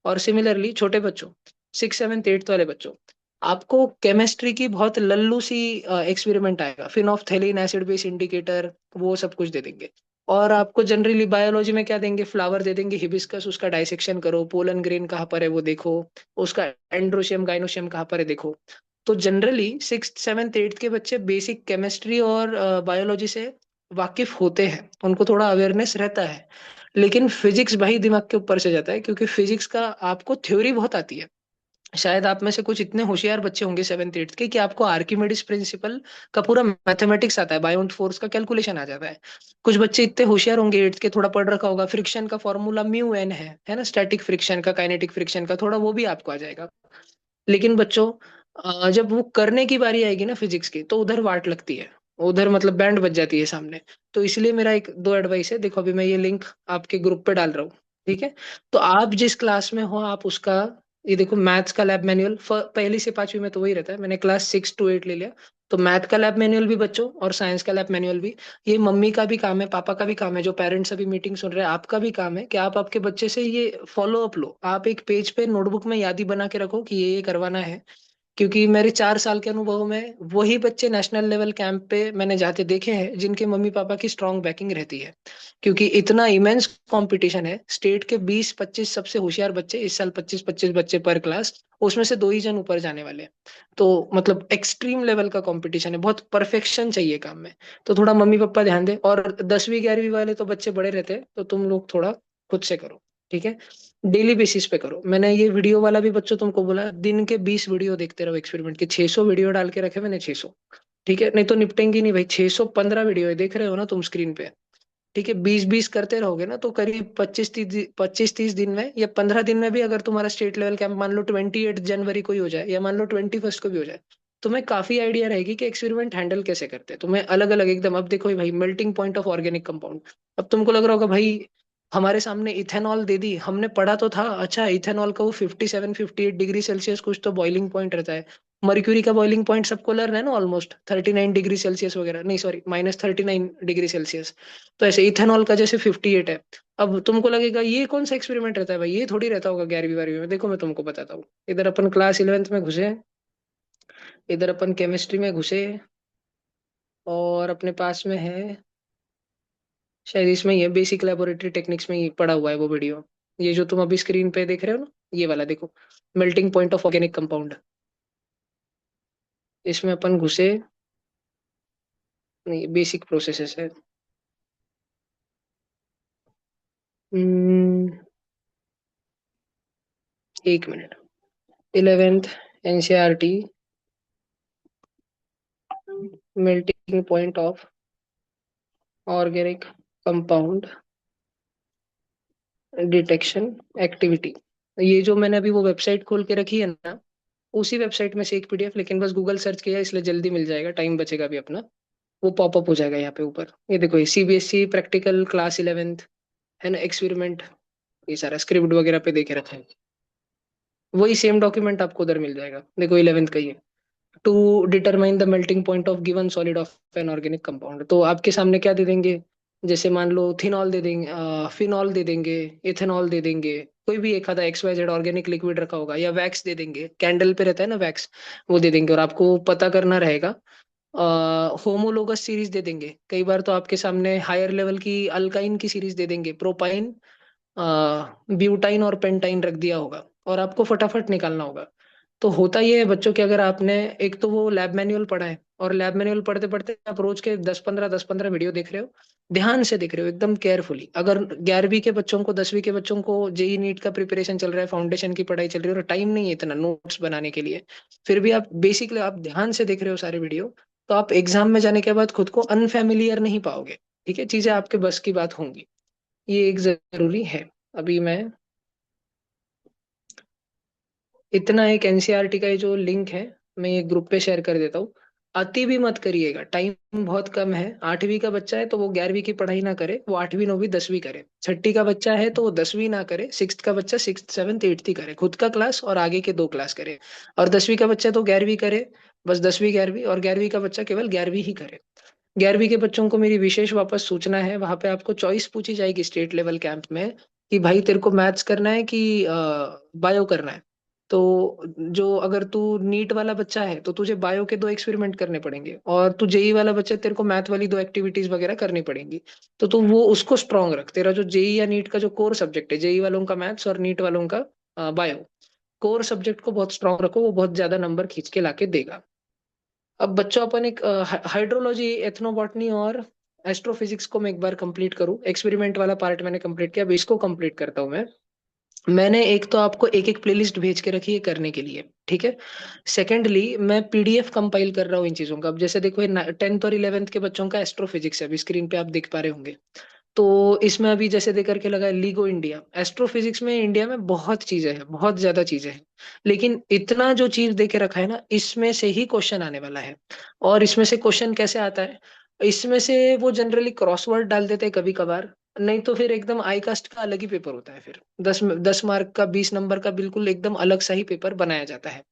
और सिमिलरली छोटे बच्चों, 6 7 8 वाले बच्चों, आपको केमिस्ट्री की बहुत लल्लू सी एक्सपेरिमेंट आएगा, फिनोल्फथेलिन एसिड बेस इंडिकेटर, वो सब कुछ दे देंगे। और आपको जनरली बायोलॉजी में क्या देंगे, फ्लावर दे देंगे हिबिस्कस, उसका डाइसेक्शन करो, पोलन ग्रेन कहाँ पर है वो देखो, उसका एंड्रोशियम गाइनोशियम कहाँ पर है देखो। तो जनरली 6 7 8 के बच्चे बेसिक केमिस्ट्री और बायोलॉजी से वाकिफ होते हैं, उनको थोड़ा अवेयरनेस रहता है। लेकिन फिजिक्स भाई दिमाग के ऊपर से जाता है, क्योंकि फिजिक्स का आपको थ्योरी बहुत आती है। शायद आप में से कुछ इतने होशियार बच्चे होंगे 7th 8th के कि आपको आर्किमिडीज प्रिंसिपल का पूरा मैथमेटिक्स आता है, बायोन्ट फोर्स का कैलकुलेशन आ जाता है। कुछ बच्चे इतने होशियार होंगे 8th के, थोड़ा पढ़ रखा होगा, फ्रिक्शन का फॉर्मूला म्यू एन है ना, स्टैटिक फ्रिक्शन का काइनेटिक फ्रिक्शन का, थोड़ा वो भी आपको आ जाएगा। लेकिन बच्चों, जब वो करने की बारी आएगी ना फिजिक्स की, तो उधर वाट लगती है, उधर मतलब बैंड बज जाती है सामने। तो इसलिए मेरा एक दो एडवाइस है, देखो अभी मैं ये लिंक आपके ग्रुप पे डाल रहा हूँ। ठीक है, तो आप जिस क्लास में हो आप उसका, ये देखो मैथ्स का लैब मैनुअल, पहली से पांचवी में तो वही रहता है, मैंने क्लास 6 to 8 ले लिया। तो मैथ का लैब मैनुअल भी बच्चों, और साइंस का लैब मैनुअल भी। ये मम्मी का भी काम है, पापा का भी काम है, जो पेरेंट्स अभी मीटिंग सुन रहे हैं, आपका भी काम है कि आप आपके बच्चे से ये फॉलो अप लो। आप एक पेज पे नोटबुक में यादी बना के रखो कि ये करवाना है। क्योंकि मेरे 4 साल के अनुभव में वही बच्चे नेशनल लेवल कैंप पे मैंने जाते देखे हैं जिनके मम्मी पापा की स्ट्रांग बैकिंग रहती है। क्योंकि इतना इमेंस कंपटीशन है, स्टेट के 20 25 सबसे होशियार बच्चे, इस साल 25 25 बच्चे पर क्लास, उसमें से 2 ही जन ऊपर जाने वाले हैं। तो मतलब एक्सट्रीम लेवल का कंपटीशन है, बहुत परफेक्शन चाहिए काम में। तो थोड़ा मम्मी पापा ध्यान दे, और 10वीं 11वीं वाले तो बच्चे बड़े रहते हैं, तो तुम लोग थोड़ा खुद से करो। ठीक है, डेली बेसिस पे करो। मैंने ये वीडियो वाला भी बच्चों तुमको बोला, दिन के 20 वीडियो देखते रहो एक्सपेरिमेंट के, 600 वीडियो डाल के रखे मैंने, 600। ठीक है, नहीं तो निपटेंगी नहीं भाई, 615 वीडियो है, देख रहे हो ना तुम स्क्रीन पे। ठीक है, 20 20 करते रहोगे ना तो करीब 25 30 दिन में या 15 दिन में भी, अगर तुम्हारा स्टेट लेवल कैंप मान लो 28 जनवरी को ही हो जाए, या मान लो 21 को भी हो जाए, तुम्हें काफी आइडिया रहेगी कि एक्सपेरिमेंट हैंडल कैसे करते हैं। तुम्हें अलग अलग एकदम, अब देखो भाई melting point of organic compound, अब तुमको लग रहा होगा भाई हमारे सामने इथेनॉल दे दी, हमने पढ़ा तो था, अच्छा इथेनॉल का वो 57 58 डिग्री सेल्सियस कुछ तो बॉइलिंग पॉइंट रहता है। मर्क्यूरी का बॉइलिंग पॉइंट सबको लर्न है ना, ऑलमोस्ट 39 डिग्री सेल्सियस वगैरह, नहीं सॉरी -39 डिग्री सेल्सियस। तो ऐसे इथेनॉल का जैसे 58 है। अब तुमको लगेगा ये कौन सा एक्सपेरिमेंट रहता है भाई, ये थोड़ी रहता होगा 11वीं 12वीं में। देखो मैं तुमको बताता हूँ, इधर अपन क्लास 11th में घुसे, इधर अपन केमिस्ट्री में घुसे, और अपने पास में है, शायद इसमें ही है, बेसिक लेबोरेटरी टेक्निक्स में ही पड़ा हुआ है वो वीडियो। ये जो तुम अभी स्क्रीन पे देख रहे हो ना, ये वाला देखो, melting point of organic compound. इसमें अपन घुसे, नहीं बेसिक प्रोसेसेस है। हम्म, 1 minute. 11th NCERT, melting point of organic compound detection activity. ये जो मैंने अभी वो वेबसाइट खोल के रखी है ना, उसी वेबसाइट में से एक पीडीएफ, लेकिन बस गूगल सर्च किया इसलिए जल्दी मिल जाएगा, टाइम बचेगा भी अपना। वो पॉपअप हो जाएगा यहाँ पे ऊपर, ये देखो, ये सीबीएसई प्रैक्टिकल क्लास 11th है ना, एक्सपेरिमेंट, ये सारा स्क्रिप्ट वगैरह पे देखे रखा है। वही सेम डॉक्यूमेंट आपको उधर मिल जाएगा, देखो 11th का ही है। To determine the melting point of given solid of an organic compound, तो आपके सामने क्या दे देंगे, जैसे मान लो थिनॉल दे देंगे, फिनॉल दे देंगे, इथेनॉल दे देंगे, कोई भी एक आधा XYZ ऑर्गेनिक लिक्विड रखा होगा, या वैक्स दे देंगे, कैंडल पे रहता है ना वैक्स, वो दे देंगे। और आपको पता करना रहेगा, होमोलोगस सीरीज दे देंगे, कई बार तो आपके सामने हायर लेवल की अल्काइन की सीरीज दे देंगे, प्रोपाइन, ब्यूटाइन और पेंटाइन रख दिया होगा, और आपको फटाफट निकालना होगा। तो होता ये है बच्चों कि अगर आपने एक तो वो लैब मैनुअल पढ़ा है, और लैब मैनुअल पढ़ते पढ़ते आप रोज के 10-15 वीडियो देख रहे हो, ध्यान से देख रहे हो एकदम केयरफुली। अगर 11वीं के बच्चों को, 10वीं के बच्चों को जेई नीट का प्रिपरेशन चल रहा है, फाउंडेशन की पढ़ाई चल रही है, और टाइम नहीं है इतना नोट्स बनाने के लिए, फिर भी आप बेसिकली आप ध्यान से देख रहे हो सारे वीडियो, तो आप एग्जाम में जाने के बाद खुद को अनफेमिलियर नहीं पाओगे। ठीक है, चीजें आपके बस की बात होंगी, ये एक जरूरी है। अभी मैं इतना, एक एनसीईआरटी का ये जो लिंक है, मैं ये ग्रुप पे शेयर कर देता हूँ। अति भी मत करिएगा, टाइम बहुत कम है। 8वीं का बच्चा है तो वो 11वीं की पढ़ाई ना करे, वो 8वीं 9वीं 10वीं करे। छठी का बच्चा है तो वो 10वीं ना करे, सिक्स का बच्चा सिक्स सेवन्थ एट्थ ही करे, खुद का क्लास और आगे के 2 क्लास करे। और 10वीं का बच्चा तो 11वीं करे, बस 10वीं 11वीं, और 11वीं का बच्चा केवल 11वीं ही करे। 11वीं के बच्चों को मेरी विशेष वापस सूचना है, वहां पे आपको चॉइस पूछी जाएगी स्टेट लेवल कैंप में, कि भाई तेरे को मैथ्स करना है कि बायो करना है। तो जो, अगर तू नीट वाला बच्चा है तो तुझे बायो के 2 एक्सपेरिमेंट करने पड़ेंगे, और तू जेई वाला बच्चा है, तेरे को मैथ वाली 2 एक्टिविटीज वगैरह करनी पड़ेंगी। तो तू वो उसको स्ट्रांग रख, तेरा जो जेई या नीट का जो कोर सब्जेक्ट है, जेई वालों का मैथ्स और नीट वालों का बायो, कोर सब्जेक्ट को बहुत स्ट्रांग रखो, वो बहुत ज्यादा नंबर खींच के लाके देगा। अब बच्चों, अपन एक हाइड्रोलॉजी, एथनोबॉटनी और एस्ट्रोफिजिक्स को मैं एक बार कंप्लीट करूं। एक्सपेरिमेंट वाला पार्ट मैंने कंप्लीट किया, अब इसको कंप्लीट करता हूं मैं। मैंने एक तो आपको एक एक प्लेलिस्ट भेज के रखी है करने के लिए, ठीक है। सेकेंडली, मैं पीडीएफ कंपाइल कर रहा हूँ इन चीजों का। अब जैसे देखो, 10th और 11th के बच्चों का एस्ट्रोफिजिक्स है, अभी स्क्रीन पे आप देख पा रहे होंगे। तो इसमें अभी जैसे दे करके लगा है लीगो इंडिया, एस्ट्रोफिजिक्स में इंडिया में बहुत चीजें हैं, बहुत ज्यादा चीजें हैं। लेकिन इतना जो चीज दे के रखा है ना, इसमें से ही क्वेश्चन आने वाला है। और इसमें से क्वेश्चन कैसे आता है, इसमें से वो जनरली क्रॉसवर्ड डाल देते हैं कभी कभार, नहीं तो फिर एकदम आई कास्ट का अलग ही पेपर होता है। फिर 10 10 मार्क का, 20 नंबर का, बिल्कुल एकदम अलग सा ही पेपर बनाया जाता है।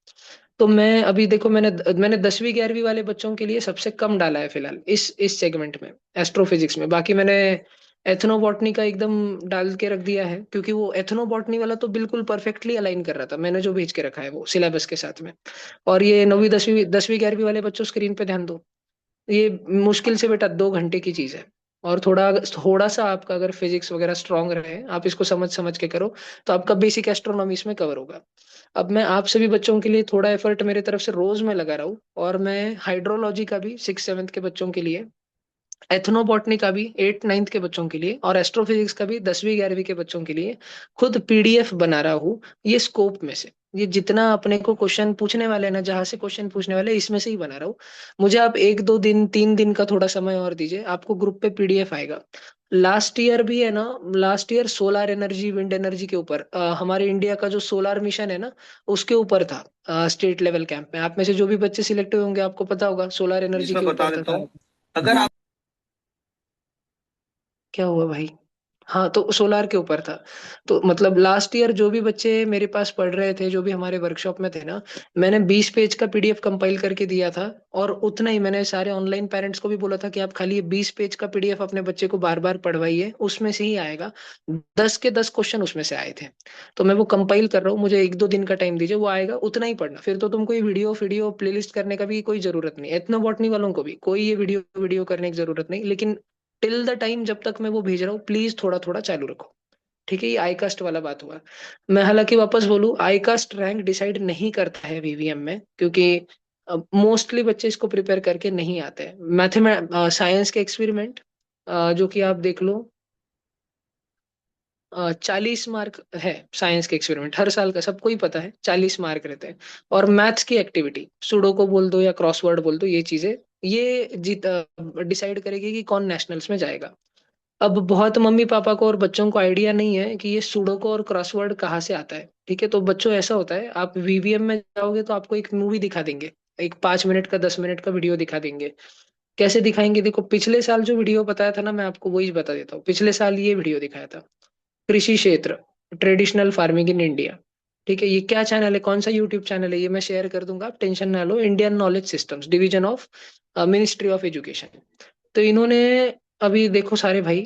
तो मैं अभी देखो, मैंने 10वीं 11वीं वाले बच्चों के लिए सबसे कम डाला है फिलहाल इस सेगमेंट में, एस्ट्रोफिजिक्स में। बाकी मैंने एथनोबॉटनी का एकदम डाल के रख दिया है, क्योंकि वो एथनोबॉटनी वाला तो बिल्कुल परफेक्टली अलाइन कर रहा था, मैंने जो भेज के रखा है वो सिलेबस के साथ में। और ये 9वीं 10वीं 10वीं 11वीं वाले बच्चों, स्क्रीन पे ध्यान दो। ये मुश्किल से बेटा 2 घंटे की चीज है। और थोड़ा थोड़ा सा आपका अगर फिजिक्स वगैरह स्ट्रांग रहे, आप इसको समझ समझ के करो, तो आपका बेसिक एस्ट्रोनॉमी इसमें कवर होगा। अब मैं आप सभी बच्चों के लिए थोड़ा एफर्ट मेरे तरफ से रोज मैं लगा रहा हूँ, और मैं हाइड्रोलॉजी का भी 6 7 के बच्चों के लिए, एथनोबॉटनी का भी 8 9 के बच्चों के लिए, और एस्ट्रोफिजिक्स का भी 10वीं 11वीं के बच्चों के लिए खुद पीडीएफ बना रहा हूँ। ये स्कोप में से, ये जितना अपने को क्वेश्चन पूछने वाले हैं ना, जहां से क्वेश्चन पूछने वाले हैं, इसमें से ही बना रहा हूँ। मुझे आप 1 2 दिन 3 दिन का थोड़ा समय और दीजिए, आपको ग्रुप पे पीडीएफ आएगा। लास्ट ईयर भी है ना, last year solar energy, wind energy के ऊपर, हमारे इंडिया का जो सोलार मिशन है ना, उसके ऊपर था स्टेट लेवल कैंप में। आप में से जो भी बच्चे सिलेक्ट हुए होंगे, आपको पता होगा सोलार एनर्जी इसमें के बता ऊपर था देता सारा। हूँ। अगर आप क्या हुआ भाई? हाँ, तो सोलार के ऊपर था। तो मतलब लास्ट ईयर जो भी बच्चे मेरे पास पढ़ रहे थे, जो भी हमारे वर्कशॉप में थे ना, मैंने 20 पेज का पीडीएफ कंपाइल करके दिया था। और उतना ही मैंने सारे ऑनलाइन पेरेंट्स को भी बोला था कि आप खाली ये 20 पेज का पीडीएफ अपने बच्चे को बार बार पढ़वाइए, उसमें से ही आएगा। 10 के 10 क्वेश्चन उसमें से आए थे। तो मैं वो कंपाइल कर रहा हूँ, मुझे 1 2 दिन का टाइम दीजिए, वो आएगा, उतना ही पढ़ना। फिर तो तुमको ये वीडियो वीडियो प्लेलिस्ट करने का भी कोई जरूरत नहीं, एथनोबॉटनी वालों को भी कोई ये वीडियो वीडियो करने की जरूरत नहीं। लेकिन टिल द टाइम जब तक मैं वो भेज रहा हूँ, प्लीज थोड़ा थोड़ा चालू रखो। ठीक है, ये आई कास्ट वाला बात हुआ। मैं हालांकि वापस बोलूं, आई कास्ट रैंक डिसाइड नहीं करता है वीवीएम में, क्योंकि मोस्टली बच्चे इसको प्रिपेयर करके नहीं आते हैं। साइंस के एक्सपेरिमेंट, जो कि आप देख लो, 40 मार्क है साइंस के एक्सपेरिमेंट, हर साल का, सबको ही पता है 40 मार्क रहते हैं। और मैथ्स की एक्टिविटी, सुडोको बोल दो या क्रॉसवर्ड बोल दो, ये चीजें, ये जीत डिसाइड करेगी कि कौन नेशनल्स में जाएगा। अब बहुत मम्मी पापा को और बच्चों को आइडिया नहीं है कि ये सुडोको और क्रॉसवर्ड कहाँ से आता है। ठीक है, तो बच्चों ऐसा होता है, आप वीवीएम में जाओगे तो आपको एक मूवी दिखा देंगे, एक 5 मिनट का 10 मिनट का वीडियो दिखा देंगे। कैसे दिखाएंगे, देखो पिछले साल जो वीडियो बताया था ना, मैं आपको वही बता देता हूँ। पिछले साल ये वीडियो दिखाया था, कृषि क्षेत्र, ट्रेडिशनल फार्मिंग इन इंडिया। ठीक है, ये क्या चैनल है, कौन सा यूट्यूब चैनल है, ये मैं शेयर कर दूंगा, आप टेंशन ना लो। Indian knowledge systems division of ministry of education. तो इन्होंने, अभी देखो सारे भाई,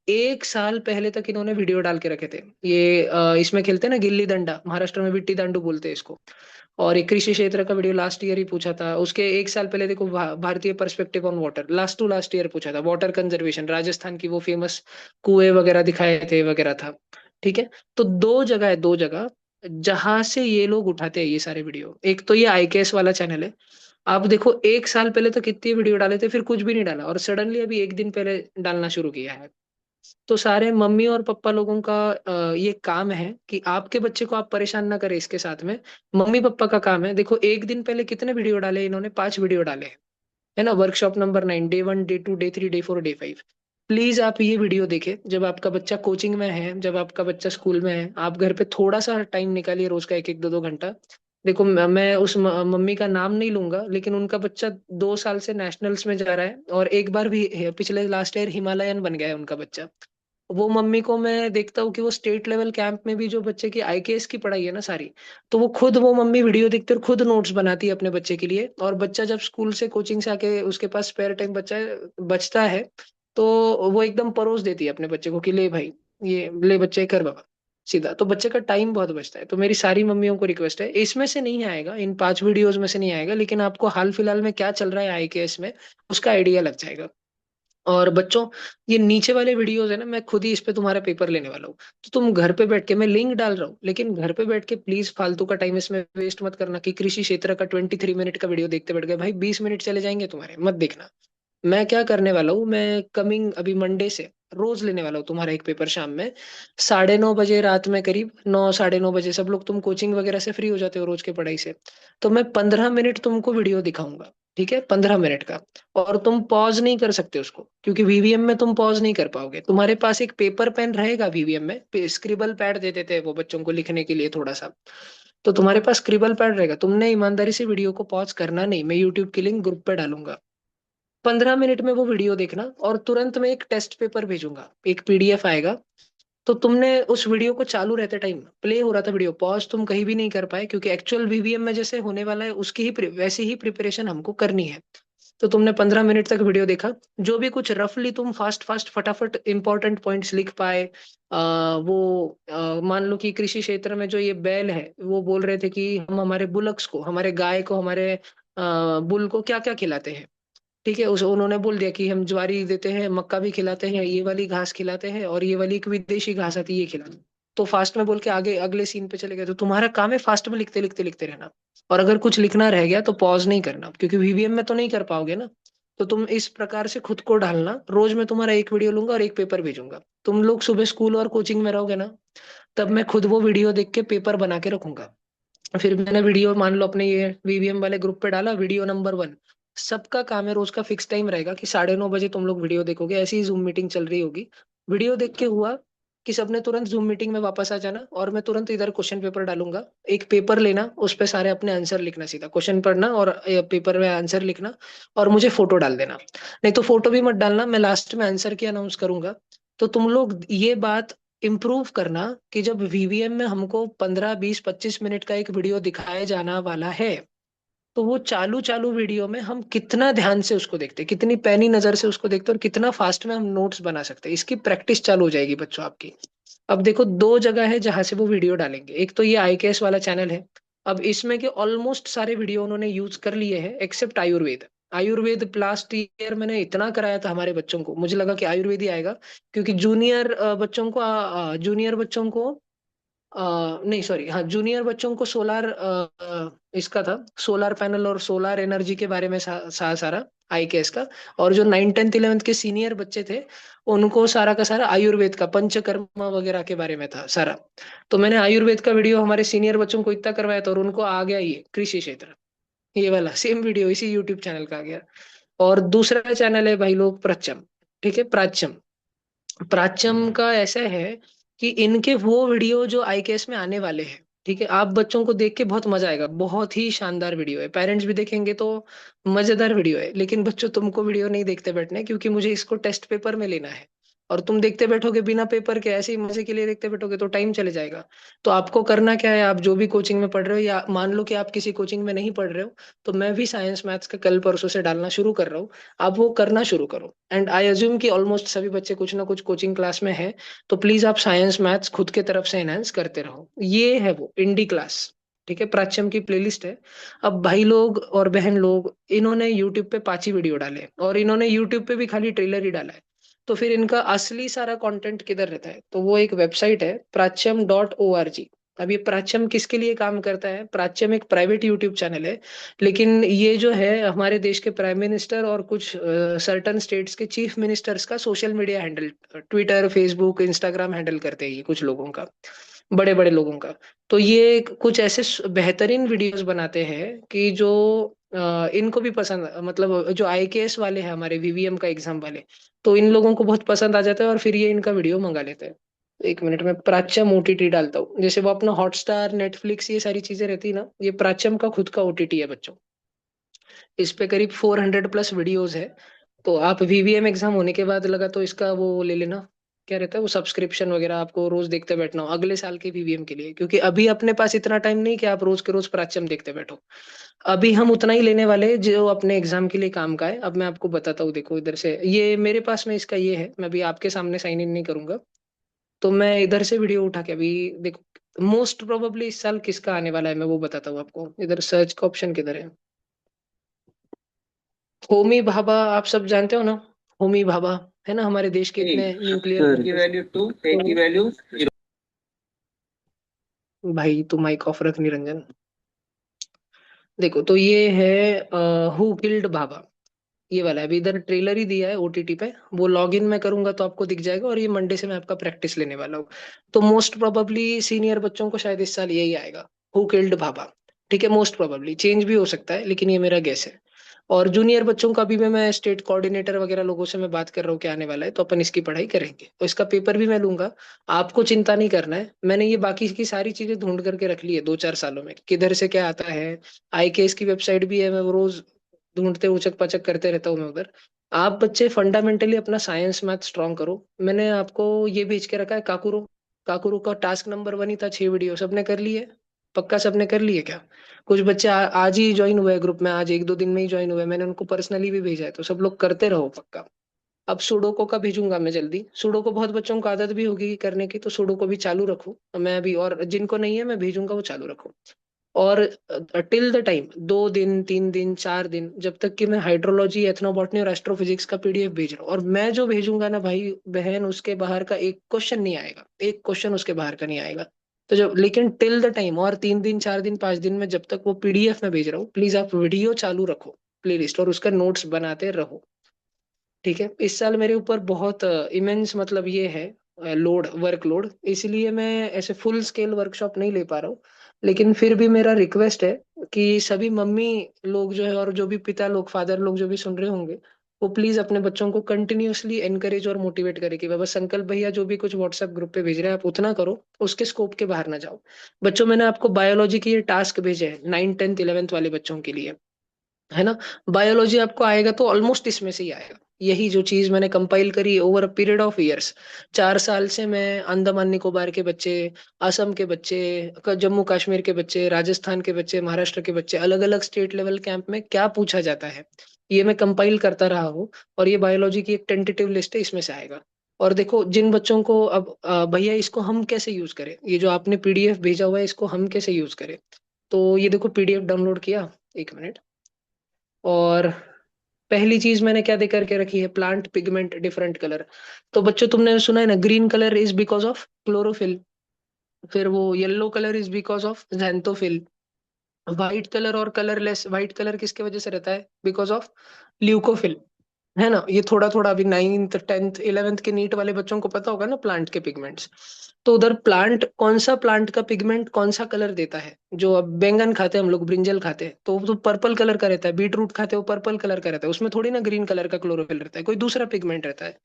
1 साल पहले तक इन्होंने वीडियो डाल के रखे थे। ये इसमें खेलते हैं ना गिल्ली डंडा, महाराष्ट्र में विट्टी दांडू बोलते हैं इसको। और एक कृषि क्षेत्र का वीडियो लास्ट ईयर ही पूछा था। उसके 1 साल पहले देखो, भारतीय perspective on water, last to last year पूछा था। वाटर कंजर्वेशन, राजस्थान की वो फेमस कुएं वगैरह दिखाए थे वगैरह था। ठीक है, तो 2 जगह है, 2 जगह जहां से ये लोग उठाते हैं ये सारे वीडियो। एक तो ये आईकेएस वाला चैनल है। आप देखो, 1 साल पहले तो कितनी वीडियो डाले थे, फिर कुछ भी नहीं डाला, और सडनली अभी 1 दिन पहले डालना शुरू किया है। तो सारे मम्मी और पापा लोगों का ये काम है कि आपके बच्चे को आप परेशान ना करें इसके साथ में। मम्मी पापा का काम है, देखो 1 दिन पहले कितने वीडियो डाले इन्होंने, 5 वीडियो डाले हैं, है ना। Workshop number 9, day 1, day 2, day 3, day 4, day 5। Please आप ये वीडियो देखें जब आपका बच्चा कोचिंग में है, जब आपका बच्चा स्कूल में है, आप घर पे थोड़ा सा टाइम निकालिए, रोज का 1 1 2 2 घंटा। देखो, मैं उस मम्मी का नाम नहीं लूंगा, लेकिन उनका बच्चा 2 साल से नेशनल्स में जा रहा है, और एक बार भी पिछले लास्ट ईयर हिमालयन बन गया है उनका बच्चा। वो मम्मी को मैं देखता हूँ कि वो स्टेट लेवल कैंप में भी जो बच्चे की आईकेएस की पढ़ाई है ना सारी, तो वो खुद, वो मम्मी वीडियो देखते और खुद नोट्स बनाती है अपने बच्चे के लिए। और बच्चा जब स्कूल से कोचिंग से आके उसके पास स्पेयर टाइम बच्चा बचता है, तो वो एकदम परोस देती है अपने बच्चे को कि ले भाई, ये ले बच्चे कर बाबा, सीधा। तो बच्चे का टाइम बहुत बचता है। तो मेरी सारी मम्मियों को रिक्वेस्ट है, इसमें से नहीं आएगा, इन 5 वीडियोज में से नहीं आएगा, लेकिन आपको हाल फिलहाल में क्या चल रहा है आईकेएस में उसका आइडिया लग जाएगा। और बच्चों, ये नीचे वाले वीडियोस है ना, मैं खुद ही इस पे तुम्हारा पेपर लेने वाला हूँ। तो तुम घर पे बैठ के, मैं लिंक डाल रहा हूँ, लेकिन घर पे बैठ के प्लीज फालतू का टाइम इसमें वेस्ट मत करना कि कृषि क्षेत्र का 23 मिनट का वीडियो देखते बैठ गए। भाई 20 मिनट चले जाएंगे तुम्हारे, मत देखना। मैं क्या करने वाला हूँ, मैं कमिंग अभी मंडे से रोज लेने वाला हूँ तुम्हारा एक पेपर शाम में 9:30 बजे रात में, करीब 9 9:30 बजे। सब लोग तुम कोचिंग वगैरह से फ्री हो जाते हो रोज के पढ़ाई से। तो मैं 15 मिनट तुमको वीडियो दिखाऊंगा, ठीक है, 15 मिनट का। और तुम पॉज नहीं कर सकते उसको, क्योंकि वीवीएम में तुम पॉज नहीं कर पाओगे। तुम्हारे पास एक पेपर पेन रहेगा वीवीएम में, स्क्रिबल पैड दे देते हैं वो बच्चों को लिखने के लिए थोड़ा सा। तो तुम्हारे पास स्क्रिबल पैड रहेगा, तुमने ईमानदारी से वीडियो को पॉज करना नहीं। मैं यूट्यूब की लिंक ग्रुप पे डालूंगा, 15 मिनट में वो वीडियो देखना, और तुरंत मैं एक टेस्ट पेपर भेजूंगा, एक पीडीएफ आएगा। तो तुमने उस वीडियो को चालू रहते टाइम, प्ले हो रहा था वीडियो, पॉज तुम कहीं भी नहीं कर पाए, क्योंकि एक्चुअल वीवीएम में जैसे होने वाला है उसकी ही वैसी ही प्रिपरेशन हमको करनी है। तो तुमने 15 मिनट तक वीडियो देखा, जो भी कुछ रफली तुम फास्ट फास्ट फटाफट इंपॉर्टेंट पॉइंट्स लिख पाए। मान लो कि कृषि क्षेत्र में जो ये बैल है, वो बोल रहे थे कि हम हमारे बुलक्स को, हमारे गाय को, हमारे बुल को क्या क्या खिलाते हैं। ठीक है, उस उन्होंने बोल दिया कि हम ज्वारी देते हैं, मक्का भी खिलाते हैं, ये वाली घास खिलाते हैं, और ये वाली एक विदेशी घास आती है ये खिलाते हैं। तो फास्ट में बोल के आगे अगले सीन पे चले गए। तो तुम्हारा काम है फास्ट में लिखते लिखते लिखते रहना। और अगर कुछ लिखना रह गया तो पॉज नहीं करना, क्योंकि वीवीएम में तो नहीं कर पाओगे ना। तो तुम इस प्रकार से खुद को ढालना, रोज मैं तुम्हारा एक वीडियो लूंगा और एक पेपर भेजूंगा। तुम लोग सुबह स्कूल और कोचिंग में रहोगे ना, तब मैं खुद वो वीडियो देख के पेपर बना के रखूंगा। फिर मैंने वीडियो मान लो अपने ये वीवीएम वाले ग्रुप पे डाला, वीडियो नंबर 1। सबका काम है, रोज का फिक्स टाइम रहेगा कि 9:30 बजे तुम लोग वीडियो देखोगे, ऐसी ही जूम मीटिंग चल रही होगी। वीडियो देख के हुआ कि सबने तुरंत जूम मीटिंग में वापस आ जाना, और मैं तुरंत इधर क्वेश्चन पेपर डालूंगा। एक पेपर लेना, उस पे सारे अपने आंसर लिखना, सीधा क्वेश्चन पढ़ना और पेपर में आंसर लिखना, और मुझे फोटो डाल देना। नहीं तो फोटो भी मत डालना, मैं लास्ट में आंसर की अनाउंस करूंगा। तो तुम लोग ये बात इम्प्रूव करना कि जब वीवीएम में हमको 15 20 25 मिनट का एक वीडियो दिखाया जाना वाला है, तो वो चालू चालू वीडियो में हम कितना ध्यान से उसको देखते हैं, कितनी पैनी नजर से उसको देखते हैं, और कितना फास्ट में हम नोट्स बना सकते हैं, इसकी प्रैक्टिस चालू हो जाएगी बच्चों आपकी। अब देखो, 2 जगह है जहां से वो वीडियो डालेंगे। एक तो ये आईकेएस वाला चैनल है। अब इसमें के ऑलमोस्ट सारे वीडियो उन्होंने यूज कर लिए हैं, except Ayurveda. Ayurveda last year मैंने इतना कराया था हमारे बच्चों को, मुझे लगा कि आयुर्वेद ही आएगा, क्योंकि जूनियर बच्चों को नहीं सॉरी, हाँ, जूनियर बच्चों को सोलार इसका था, सोलार पैनल और सोलार एनर्जी के बारे में सारा आईकेएस का। और जो 9 10 11 के सीनियर बच्चे थे, उनको सारा का सारा आयुर्वेद का पंचकर्मा वगैरह के बारे में था सारा। तो मैंने आयुर्वेद का वीडियो हमारे सीनियर बच्चों को इतना करवाया था, और उनको आ गया ये कृषि क्षेत्र, ये वाला सेम वीडियो इसी यूट्यूब चैनल का आ गया। और दूसरा चैनल है भाई लोग, प्रचम। ठीक है, प्राच्यम। प्राच्यम का ऐसा है कि इनके वो वीडियो जो आईकेएस में आने वाले हैं, ठीक है, आप बच्चों को देख के बहुत मजा आएगा, बहुत ही शानदार वीडियो है, पेरेंट्स भी देखेंगे तो मजेदार वीडियो है। लेकिन बच्चों, तुमको वीडियो नहीं देखते बैठने, क्योंकि मुझे इसको टेस्ट पेपर में लेना है। और तुम देखते बैठोगे बिना पेपर के, ऐसे ही मजे के लिए देखते बैठोगे तो टाइम चले जाएगा। तो आपको करना क्या है, आप जो भी कोचिंग में पढ़ रहे हो, या मान लो कि आप किसी कोचिंग में नहीं पढ़ रहे हो, तो मैं भी साइंस मैथ्स का कल परसों से डालना शुरू कर रहा हूँ। आप वो करना शुरू करो। एंड आई अज्यूम कि ऑलमोस्ट सभी बच्चे कुछ ना कुछ कोचिंग क्लास में है। तो प्लीज आप साइंस मैथ्स खुद के तरफ से एनहांस करते रहो। ये है वो इंडी क्लास, ठीक है, प्राच्यम की प्लेलिस्ट है। अब भाई लोग और बहन लोग, इन्होंने यूट्यूब पे 5 ही वीडियो डाले, और इन्होंने यूट्यूब पे भी खाली ट्रेलर ही डाला है। तो फिर इनका असली सारा कंटेंट किधर रहता है, तो वो एक वेबसाइट है, प्राच्यम.org। अब ये प्राच्यम किसके लिए काम करता है? प्राच्यम एक प्राइवेट यूट्यूब चैनल है, लेकिन ये जो है हमारे देश के प्राइम मिनिस्टर और कुछ सर्टन स्टेट्स के चीफ मिनिस्टर्स का social media handle, Twitter, Facebook, Instagram handle करते हैं ये कुछ लोगों का, बड़े बड़े लोगों का। तो ये कुछ ऐसे बेहतरीन वीडियोस बनाते हैं कि जो इनको भी पसंद, मतलब जो आईकेएस वाले हैं हमारे, वीवीएम का एग्जाम वाले, तो इन लोगों को बहुत पसंद आ जाता है और फिर ये इनका वीडियो मंगा लेते हैं। एक मिनट में प्राच्यम ओटीटी डालता हूँ, जैसे वो अपना हॉटस्टार, नेटफ्लिक्स, ये सारी चीजें रहती है ना, ये प्राच्यम का खुद का ओटीटी है बच्चों। इस पे करीब 400 प्लस वीडियोस है। तो आप वीवीएम एग्जाम होने के बाद लगा तो इसका वो ले लेना, क्या रहता है वो, सब्सक्रिप्शन वगैरह, आपको रोज देखते बैठना हो अगले साल के वीवीएम के लिए, क्योंकि अभी अपने पास इतना टाइम नहीं कि आप रोज के रोज प्राच्यम देखते बैठो। अभी हम उतना ही लेने वाले हैं जो अपने एग्जाम के लिए काम का है। अब मैं आपको बताता हूँ, देखो इधर से ये मेरे पास में इसका ये है, मैं अभी आपके सामने साइन इन नहीं करूंगा, तो मैं इधर से वीडियो उठा के अभी देखो, मोस्ट प्रोबेबली इस साल किसका आने वाला है मैं वो बताता हूँ आपको। इधर सर्च का ऑप्शन किधर है? होमी भाभा, आप सब जानते हो ना, होमी भाभा, है ना, हमारे देश के इतने न्यूक्लियर की वैल्यू 2, ए की वैल्यू 0। भाई तू माइक ऑफ रख निरंजन। देखो तो ये है हु किल्ड भाभा, ये वाला है। अभी इधर ट्रेलर ही दिया है ओटीटी पे, वो लॉग इन मैं करूंगा तो आपको दिख जाएगा, और ये मंडे से मैं आपका प्रैक्टिस लेने वाला हूँ। तो मोस्ट प्रोबेबली सीनियर बच्चों को शायद इस साल यही आएगा, हु किल्ड भाभा। ठीक है, मोस्ट प्रोबेबली चेंज भी हो सकता है, लेकिन ये मेरा गेस है। और जूनियर बच्चों का भी मैं स्टेट कोऑर्डिनेटर वगैरह लोगों से मैं बात कर रहा हूँ क्या आने वाला है, तो अपन इसकी पढ़ाई करेंगे, तो इसका पेपर भी मैं लूंगा। आपको चिंता नहीं करना है, मैंने ये बाकी की सारी चीजें ढूंढ करके रख ली है 2-4 सालों में, किधर से क्या आता है। आईकेएस की वेबसाइट भी है, मैं वो रोज ढूंढते उचक पचक करते रहता हूँ मैं उधर। आप बच्चे फंडामेंटली अपना साइंस मैथ स्ट्रांग करो। मैंने आपको ये भेज के रखा है काकुरु, काकुरु का टास्क नंबर 1 ही था, 6 वीडियो सबने कर लिए? पक्का सबने कर लिए क्या? कुछ बच्चे आज ही ज्वाइन हुए ग्रुप में, आज 1-2 दिन में ही ज्वाइन हुए, मैंने उनको पर्सनली भी भेजा है, तो सब लोग करते रहो पक्का। अब सुडोको का भेजूंगा मैं जल्दी, सुडोको बहुत बच्चों को आदत भी होगी करने की, तो सुडोको भी चालू रखो मैं अभी, और जिनको नहीं है मैं भेजूंगा वो चालू रखो। और टिल द टाइम, 2 दिन, 3 दिन, 4 दिन, जब तक कि मैं हाइड्रोलॉजी, एथनोबॉटनी और एस्ट्रोफिजिक्स का पीडीएफ भेज रहा हूँ, और मैं जो भेजूंगा ना भाई बहन, उसके बाहर का एक क्वेश्चन नहीं आएगा, एक क्वेश्चन उसके बाहर का नहीं आएगा। तो जब, लेकिन टिल द टाइम, और 3 दिन, 4 दिन, 5 दिन में जब तक वो पीडीएफ में भेज रहा हूँ, प्लीज आप वीडियो चालू रखो प्लेलिस्ट, और उसका नोट्स बनाते रहो। ठीक है, इस साल मेरे ऊपर बहुत इमेंस, मतलब ये है लोड, वर्कलोड, इसलिए मैं ऐसे फुल स्केल वर्कशॉप नहीं ले पा रहा हूँ। लेकिन फिर भी मेरा रिक्वेस्ट है कि सभी मम्मी लोग जो है, और जो भी पिता लोग, फादर लोग जो भी सुन रहे होंगे, वो प्लीज अपने बच्चों को कंटिन्यूअसली एनकरेज और मोटिवेट करें कि बाबा संकल्प भैया जो भी कुछ व्हाट्सएप ग्रुप पे भेज रहे हैं आप उतना करो, उसके स्कोप के बाहर ना जाओ। बच्चों, मैंने आपको बायोलॉजी के ये टास्क भेजे हैं 9th 10th 11th वाले बच्चों के लिए, है ना। बायोलॉजी आपको आएगा तो ऑलमोस्ट इसमें से ही आएगा, यही जो चीज मैंने कंपाइल करी over a period of years. 4 साल से मैं अंडमान निकोबार के बच्चे, असम के बच्चे, जम्मू कश्मीर के बच्चे, राजस्थान के बच्चे, महाराष्ट्र के बच्चे, अलग अलग स्टेट लेवल कैंप में क्या पूछा जाता है, ये मैं कंपाइल करता रहा हूँ। और ये बायोलॉजी की एक टेंटेटिव लिस्ट है, इसमें से आएगा। और देखो जिन बच्चों को अब भैया इसको हम कैसे यूज करें, ये जो आपने पीडीएफ भेजा हुआ है इसको हम कैसे यूज करें, तो ये देखो पीडीएफ डाउनलोड किया, 1 मिनट। और पहली चीज मैंने क्या दे करके रखी है, प्लांट पिगमेंट डिफरेंट कलर। तो बच्चों तुमने सुना है ना, green colour is because of chlorophyll, फिर वो yellow colour is because of xanthophyll, white colour और कलरलेस, व्हाइट कलर किसके वजह से रहता है, बिकॉज ऑफ ल्यूकोफिल, है ना। ये थोड़ा थोड़ा अभी 9th 10th 11th के नीट वाले बच्चों को पता होगा ना प्लांट के पिगमेंट्स। तो उधर प्लांट, कौन सा प्लांट का पिगमेंट कौन सा कलर देता है, जो अब बैंगन खाते हैं हम लोग, ब्रिंजल खाते हैं तो वो तो पर्पल कलर का रहता है, बीट रूट खाते हैं वो पर्पल कलर का रहता है, उसमें थोड़ी ना ग्रीन कलर का क्लोरोफिल रहता है, कोई दूसरा पिगमेंट रहता है।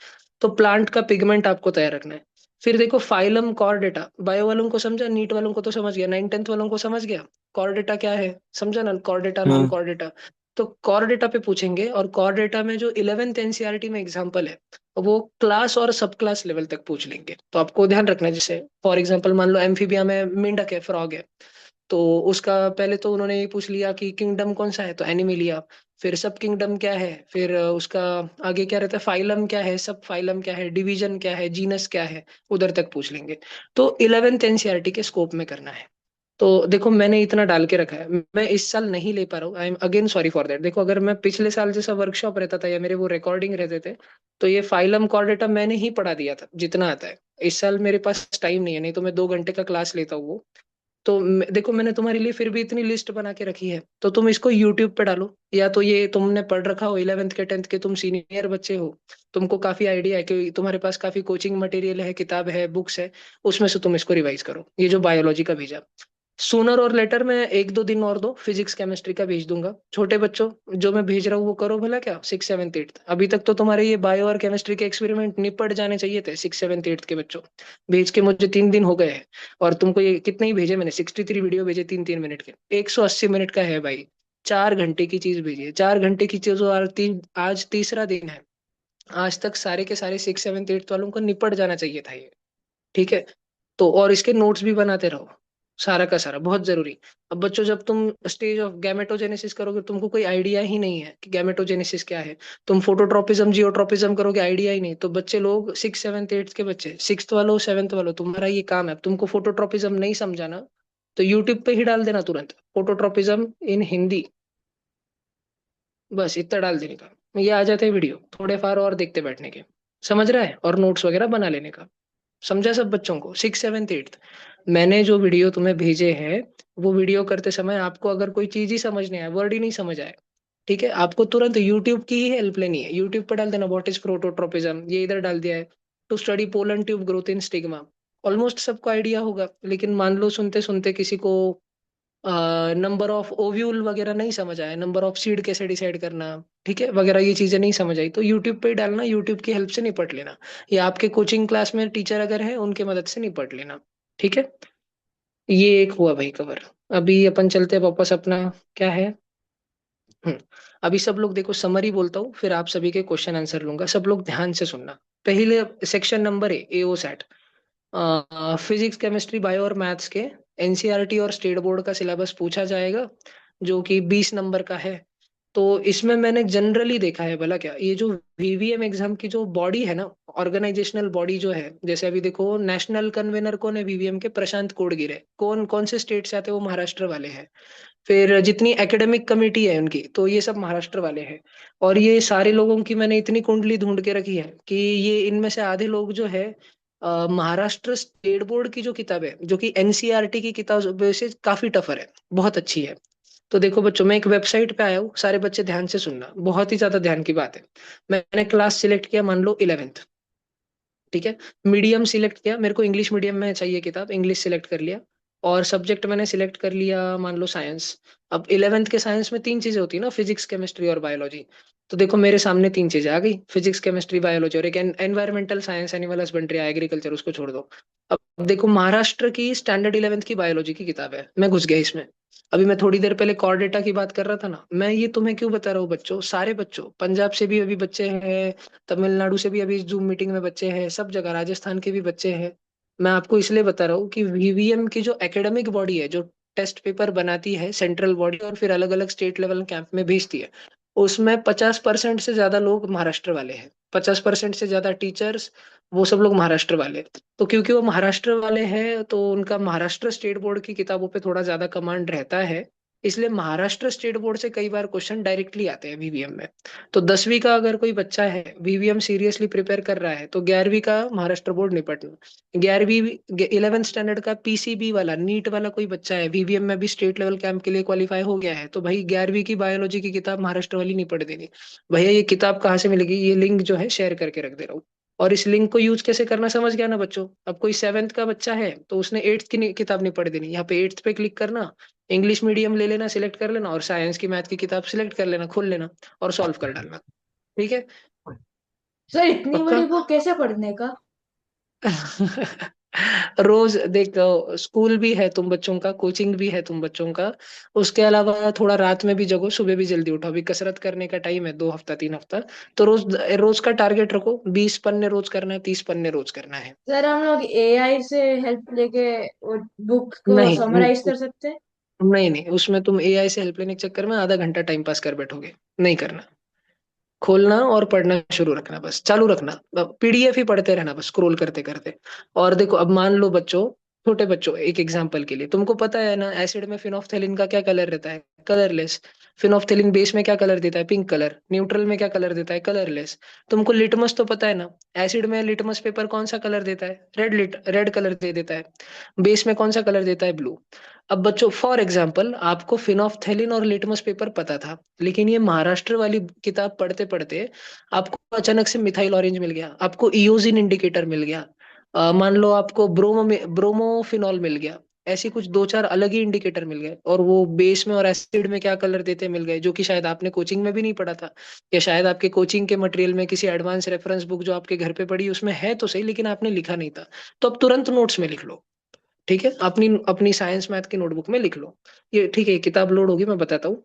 तो प्लांट का पिगमेंट आपको तैयार रखना है। फिर देखो फाइलम कॉर्डेटा, बायो वालों को समझा, नीट वालों को तो समझ गया, 9th 10th वालों को समझ गया कॉर्डेटा क्या है, समझा ना, कॉर्डेटा नॉन हाँ। कॉर्डेटा। तो कॉर डेटा पे पूछेंगे, और कॉर डेटा में जो 11th एनसीईआरटी में एग्जाम्पल है, वो क्लास और सब क्लास लेवल तक पूछ लेंगे। तो आपको ध्यान रखना है, जैसे फॉर एग्जांपल मान लो एम्फीबिया में मेंढक है, फ्रॉग है, तो उसका पहले तो उन्होंने ये पूछ लिया कि किंगडम कौन सा है, तो एनिमिलिया। फिर सब किंगडम क्या है, फिर उसका आगे क्या रहता है, फाइलम क्या है, सब फाइलम क्या है, डिवीजन क्या है, जीनस क्या है, उधर तक पूछ लेंगे। तो 11th एनसीईआरटी के स्कोप में करना है। तो देखो मैंने इतना डाल के रखा है, मैं इस साल नहीं ले पा रहा हूँ, I am again sorry for that. देखो अगर मैं पिछले साल जैसा वर्कशॉप रहता था या मेरे वो रिकॉर्डिंग रहते थे, तो ये फाइलम कॉर्डेटा मैंने ही पढ़ा दिया था जितना आता है। इस साल मेरे पास टाइम नहीं है, नहीं तो मैं 2 घंटे का क्लास लेता हूँ वो। तो देखो मैंने तुम्हारे लिए फिर भी इतनी लिस्ट बना के रखी है, तो तुम इसको यूट्यूब पे डालो, या तो ये तुमने पढ़ रखा हो 11th के 10th के, तुम सीनियर बच्चे हो, तुमको काफी आइडिया है कि तुम्हारे पास काफी कोचिंग मटेरियल है, किताब है, बुक्स है, उसमें से तुम इसको रिवाइज करो। ये जो बायोलॉजी का भेजा, सूनर और लेटर में एक दो दिन और दो, फिजिक्स केमिस्ट्री का भेज दूंगा। छोटे बच्चों, जो मैं भेज रहा हूँ वो करो भला, क्या 6th 7th 8th, अभी तक तो तुम्हारे ये बायो और केमिस्ट्री के एक्सपेरिमेंट निपट जाने चाहिए थे 6th 7th 8th के बच्चों। भेज के मुझे 3 दिन हो गए हैं, और तुमको ये कितने ही भेजे मैंने, 63 वीडियो भेजे 3 3 मिनट के, 180 मिनट का है भाई। 4 घंटे की चीज भेजी है, 4 घंटे की चीज, और आज तीसरा दिन है। आज तक सारे के सारे 6th 7th 8th वालों को निपट जाना चाहिए था ये। ठीक है, तो और इसके नोट्स भी बनाते रहो, सारा का सारा बहुत जरूरी। अब बच्चों, जब तुम स्टेज ऑफ गैमेटोजेनेसिस करोगे, तुमको कोई आइडिया ही नहीं है कि गैमेटोजेनेसिस क्या है, तुम फोटोट्रोपिज्म जियोट्रोपिज्म करोगे, आइडिया ही नहीं, तो बच्चे लोग 6th 7th 8th के बच्चे, 6th वालों 7th वालों, तुम्हारा ये काम है। अब तुमको फोटोट्रोपिज्म नहीं समझाना, तो यूट्यूब पे ही डाल देना तुरंत, फोटोट्रोपिज्म इन हिंदी, बस इतना डाल देने का, ये आ जाते हैं वीडियो, थोड़े फार और देखते बैठने के, समझ रहा है, और नोट्स वगैरह बना लेने का। समझा सब बच्चों को? 6th 7th 8th मैंने जो वीडियो तुम्हें भेजे हैं, वो वीडियो करते समय आपको अगर कोई चीज ही समझ नहीं आए, वर्ड ही नहीं समझ आए, ठीक है, आपको तुरंत यूट्यूब की ही हेल्प लेनी है। यूट्यूब पर डाल देना व्हाट इज प्रोटोट्रोपिज्म, ये इधर डाल दिया है, to study pollen tube growth in stigma. Almost सबको आइडिया होगा, लेकिन मान लो सुनते सुनते किसी को नंबर ऑफ ओव्यूल वगैरह नहीं समझ आया, नंबर ऑफ सीड कैसे डिसाइड करना, ठीक है, वगैरह ये चीजें नहीं समझ आई, तो यूट्यूब पे ही डालना, यूट्यूब की हेल्प से निपट लेना, या आपके कोचिंग क्लास में टीचर अगर है उनके मदद से निपट लेना। ठीक है, ये एक हुआ भाई कवर। अभी अपन चलते हैं वापस अपना, क्या है, हम्म अभी सब लोग देखो, समरी बोलता हूँ, फिर आप सभी के क्वेश्चन आंसर लूंगा, सब लोग ध्यान से सुनना। पहले section number A, AO set, physics chemistry bio और मैथ्स के एनसीईआरटी और स्टेट बोर्ड का सिलेबस पूछा जाएगा, जो कि 20 नंबर का है। तो इसमें मैंने जनरली देखा है, भला क्या, ये जो वीवीएम एग्जाम की जो बॉडी है ना, ऑर्गेनाइजेशनल बॉडी जो है, जैसे अभी देखो नेशनल कन्वेनर कौन है वीवीएम के, प्रशांत कोडगिरे, कौन कौन से स्टेट से आते हैं, वो महाराष्ट्र वाले हैं। फिर जितनी एकेडमिक कमेटी है उनकी, तो ये सब महाराष्ट्र वाले हैं। और ये सारे लोगों की मैंने इतनी कुंडली ढूंढ के रखी है कि ये इनमें से आधे लोग जो है, महाराष्ट्र स्टेट बोर्ड की जो किताब है, जो कि एनसीईआरटी की किताब से काफी टफर है, बहुत अच्छी है। तो देखो बच्चों, मैं एक वेबसाइट पे आया हूँ, सारे बच्चे ध्यान से सुनना, बहुत ही ज्यादा ध्यान की बात है। मैंने क्लास सिलेक्ट किया, मान लो 11th, ठीक है, मीडियम सिलेक्ट किया, मेरे को इंग्लिश मीडियम में चाहिए किताब, इंग्लिश सिलेक्ट कर लिया, और सब्जेक्ट मैंने सिलेक्ट कर लिया मान लो साइंस। अब 11th के साइंस में 3 चीजें होती है ना, फिजिक्स केमिस्ट्री और बायोलॉजी। तो देखो मेरे सामने 3 चीजें आ गई, फिजिक्स केमिस्ट्री बायोलॉजी, और एक environmental science, animal husbandry agriculture, उसको छोड़ दो। अब देखो महाराष्ट्र की स्टैंडर्ड 11th की बायोलॉजी की किताब है, मैं घुस गया इसमें। अभी मैं थोड़ी देर पहले कॉर डेटा की बात कर रहा था ना, मैं ये तुम्हें क्यों बता रहा हूँ बच्चों, सारे बच्चों, पंजाब से भी अभी बच्चे हैं, तमिलनाडु से भी अभी जूम मीटिंग में बच्चे हैं, सब जगह राजस्थान के भी बच्चे हैं। मैं आपको इसलिए बता रहा हूँ कि वीवीएम की जो एकेडमिक बॉडी है, जो टेस्ट पेपर बनाती है सेंट्रल बॉडी, और फिर अलग अलग स्टेट लेवल कैंप में भेजती है, उसमें 50% से ज्यादा लोग महाराष्ट्र वाले हैं, 50% से ज्यादा टीचर्स, वो सब लोग महाराष्ट्र वाले। तो क्योंकि वो महाराष्ट्र वाले हैं, तो उनका महाराष्ट्र स्टेट बोर्ड की किताबों पे थोड़ा ज्यादा कमांड रहता है, इसलिए महाराष्ट्र स्टेट बोर्ड से कई बार क्वेश्चन डायरेक्टली आते हैं वीवीएम में। तो 10वीं का अगर कोई बच्चा है, वीवीएम सीरियसली प्रिपेयर कर रहा है, तो 11वीं का महाराष्ट्र बोर्ड निपटना। 11वीं 11th स्टैंडर्ड का पीसीबी वाला, नीट वाला कोई बच्चा है, वीवीएम में भी स्टेट लेवल कैंप के लिए क्वालिफाई हो गया है, तो भाई 11वीं की बायोलॉजी की किताब महाराष्ट्र वाली निपट देनी। भैया ये किताब कहाँ से मिलेगी, ये लिंक जो है शेयर करके रख दे रहा हूँ। और इस लिंक को यूज कैसे करना समझ गया ना बच्चों? अब कोई 7th का बच्चा है, तो उसने 8th की किताब निपट देनी, यहाँ पे 8th पे क्लिक करना, इंग्लिश मीडियम ले लेना, सिलेक्ट कर लेना, और साइंस की मैथ की किताब सिलेक्ट कर लेना, खोल लेना, और सॉल्व कर डालना। ठीक है, सर इतनी पक्का? बड़ी बुक कैसे पढ़ने का? रोज देखो, स्कूल भी है तुम बच्चों का, कोचिंग भी है तुम बच्चों का, उसके अलावा थोड़ा रात में भी जगो, सुबह भी जल्दी उठो, अभी कसरत करने का टाइम है, 2 हफ्ता 3 हफ्ता। तो रोज रोज का टारगेट रखो, 20 पन्ने रोज करना है, 30 पन्ने रोज करना है। सर हम लोग एआई से हेल्प लेके वो बुक को नहीं समराइज कर सकते हैं? नहीं नहीं, उसमें तुम एआई से हेल्प लेने के चक्कर में आधा घंटा टाइम पास कर बैठोगे, नहीं करना। खोलना और पढ़ना शुरू रखना, बस चालू रखना, पीडीएफ ही पढ़ते रहना बस, स्क्रॉल करते करते। और देखो, अब मान लो बच्चों, छोटे बच्चों, एक एग्जांपल के लिए, तुमको पता है ना एसिड में फिनोफ्थेलिन का क्या कलर रहता है, कलरलेस। फिनोफ्थेलिन बेस में क्या कलर देता है? Pink colour. न्यूट्रल में क्या कलर देता है? कलरलेस। तुमको लिटमस तो पता है ना, एसिड में लिटमस पेपर कौन सा कलर देता है? रेड कलर दे देता है। बेस में कौन सा कलर देता है? ब्लू। अब बच्चों फॉर एग्जाम्पल आपको फिनोफ्थेलिन और लिटमस पेपर पता था, लेकिन ये महाराष्ट्र वाली किताब पढ़ते पढ़ते आपको अचानक से मिथाइल ऑरेंज मिल गया, आपको इयोजिन इंडिकेटर मिल गया, मान लो आपको ब्रोमोफिनॉल मिल गया, ऐसी कुछ दो चार अलग ही इंडिकेटर मिल गए, और वो बेस में और एसिड में क्या कलर देते मिल गए, जो कि शायद आपने कोचिंग में भी नहीं पढ़ा था, या शायद आपके कोचिंग के मटेरियल में किसी एडवांस रेफरेंस बुक जो आपके घर पे पड़ी उसमें है तो सही, लेकिन आपने लिखा नहीं था। तो अब तुरंत नोट्स में लिख लो, ठीक है? अपनी अपनी साइंस मैथ की नोटबुक में लिख लो। ये ठीक है, किताब लोड होगी, मैं बताता हूँ।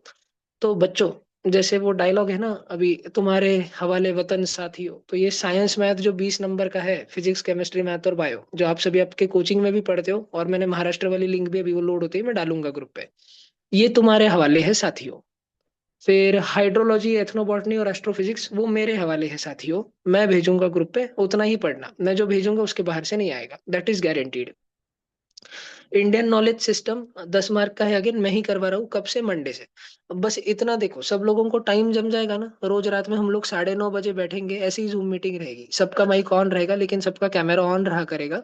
तो बच्चों, जैसे वो डायलॉग है ना, अभी तुम्हारे हवाले वतन साथियों, तो ये साइंस मैथ जो 20 नंबर का है, फिजिक्स केमिस्ट्री मैथ और बायो, जो आप सभी आपके कोचिंग में भी पढ़ते हो, और मैंने महाराष्ट्र वाली लिंक भी अभी वो लोड होती है मैं डालूंगा ग्रुप पे, ये तुम्हारे हवाले है साथियों। फिर हाइड्रोलॉजी, एथनोबॉटनी और एस्ट्रोफिजिक्स वो मेरे हवाले है साथियों, मैं भेजूंगा ग्रुप पे, उतना ही पढ़ना, मैं जो भेजूंगा उसके बाहर से नहीं आएगा, that is guaranteed. Indian knowledge system 10 mark का है, अगेन मैं ही करवा रहा हूँ, कब से? मंडे से। अब बस इतना देखो, सब लोगों को टाइम जम जाएगा ना, रोज रात में हम लोग 9:30 बजे बैठेंगे, ऐसी ही जूम मीटिंग रहेगी, सबका माइक ऑन रहेगा लेकिन सबका कैमरा ऑन रहा करेगा।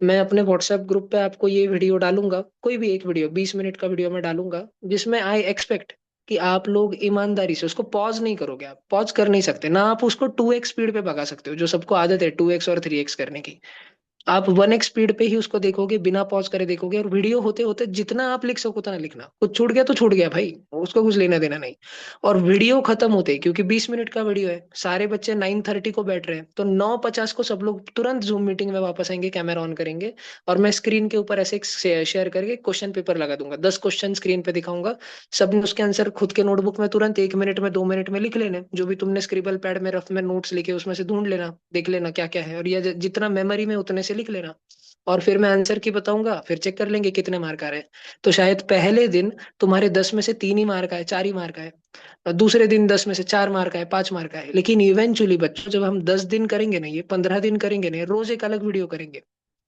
मैं अपने व्हाट्सएप ग्रुप पे आपको ये वीडियो डालूंगा, कोई भी एक वीडियो 20 मिनट का वीडियो मैं डालूंगा, जिसमें आई एक्सपेक्ट कि आप लोग ईमानदारी से उसको पॉज नहीं करोगे, आप पॉज कर नहीं सकते ना, आप उसको 2x स्पीड पे भगा सकते हो, जो सबको आदत है 2x और 3x करने की। आप 1x स्पीड पे ही उसको देखोगे, बिना पॉज करे देखोगे, और वीडियो होते होते जितना आप लिख सको उतना लिखना, कुछ छूट गया तो छूट गया भाई, उसको कुछ लेना देना नहीं। और वीडियो खत्म होते, क्योंकि 20 मिनट का वीडियो है, सारे बच्चे 9:30 को बैठ रहे हैं, तो 9:50 को सब लोग तुरंत जूम मीटिंग में वापस आएंगे, कैमरा ऑन करेंगे, और मैं स्क्रीन के ऊपर ऐसे शेयर करके क्वेश्चन पेपर लगा दूंगा, 10 क्वेश्चन स्क्रीन पे दिखाऊंगा, सबने उसके आंसर खुद के नोटबुक में तुरंत 1 मिनट में 2 मिनट में लिख लेने, जो भी तुमने स्क्रिबल पैड में रफ में नोट्स लिखे उसमें से ढूंढ लेना, देख लेना क्या क्या है, और ये जितना मेमोरी में उतने से लिख लेना, और फिर मैं आंसर की बताऊंगा, फिर चेक कर लेंगे कितने मार्क आ रहे हैं। तो शायद पहले दिन तुम्हारे 10 में से 3 ही मार्क आए, 4 ही मार्क आए, और दूसरे दिन 10 में से 4 मार्क आए, 5 मार्क आए, लेकिन इवेंचुअली बच्चों जब हम 10 दिन करेंगे ना, ये 15 दिन करेंगे ना, रोज एक अलग वीडियो करेंगे,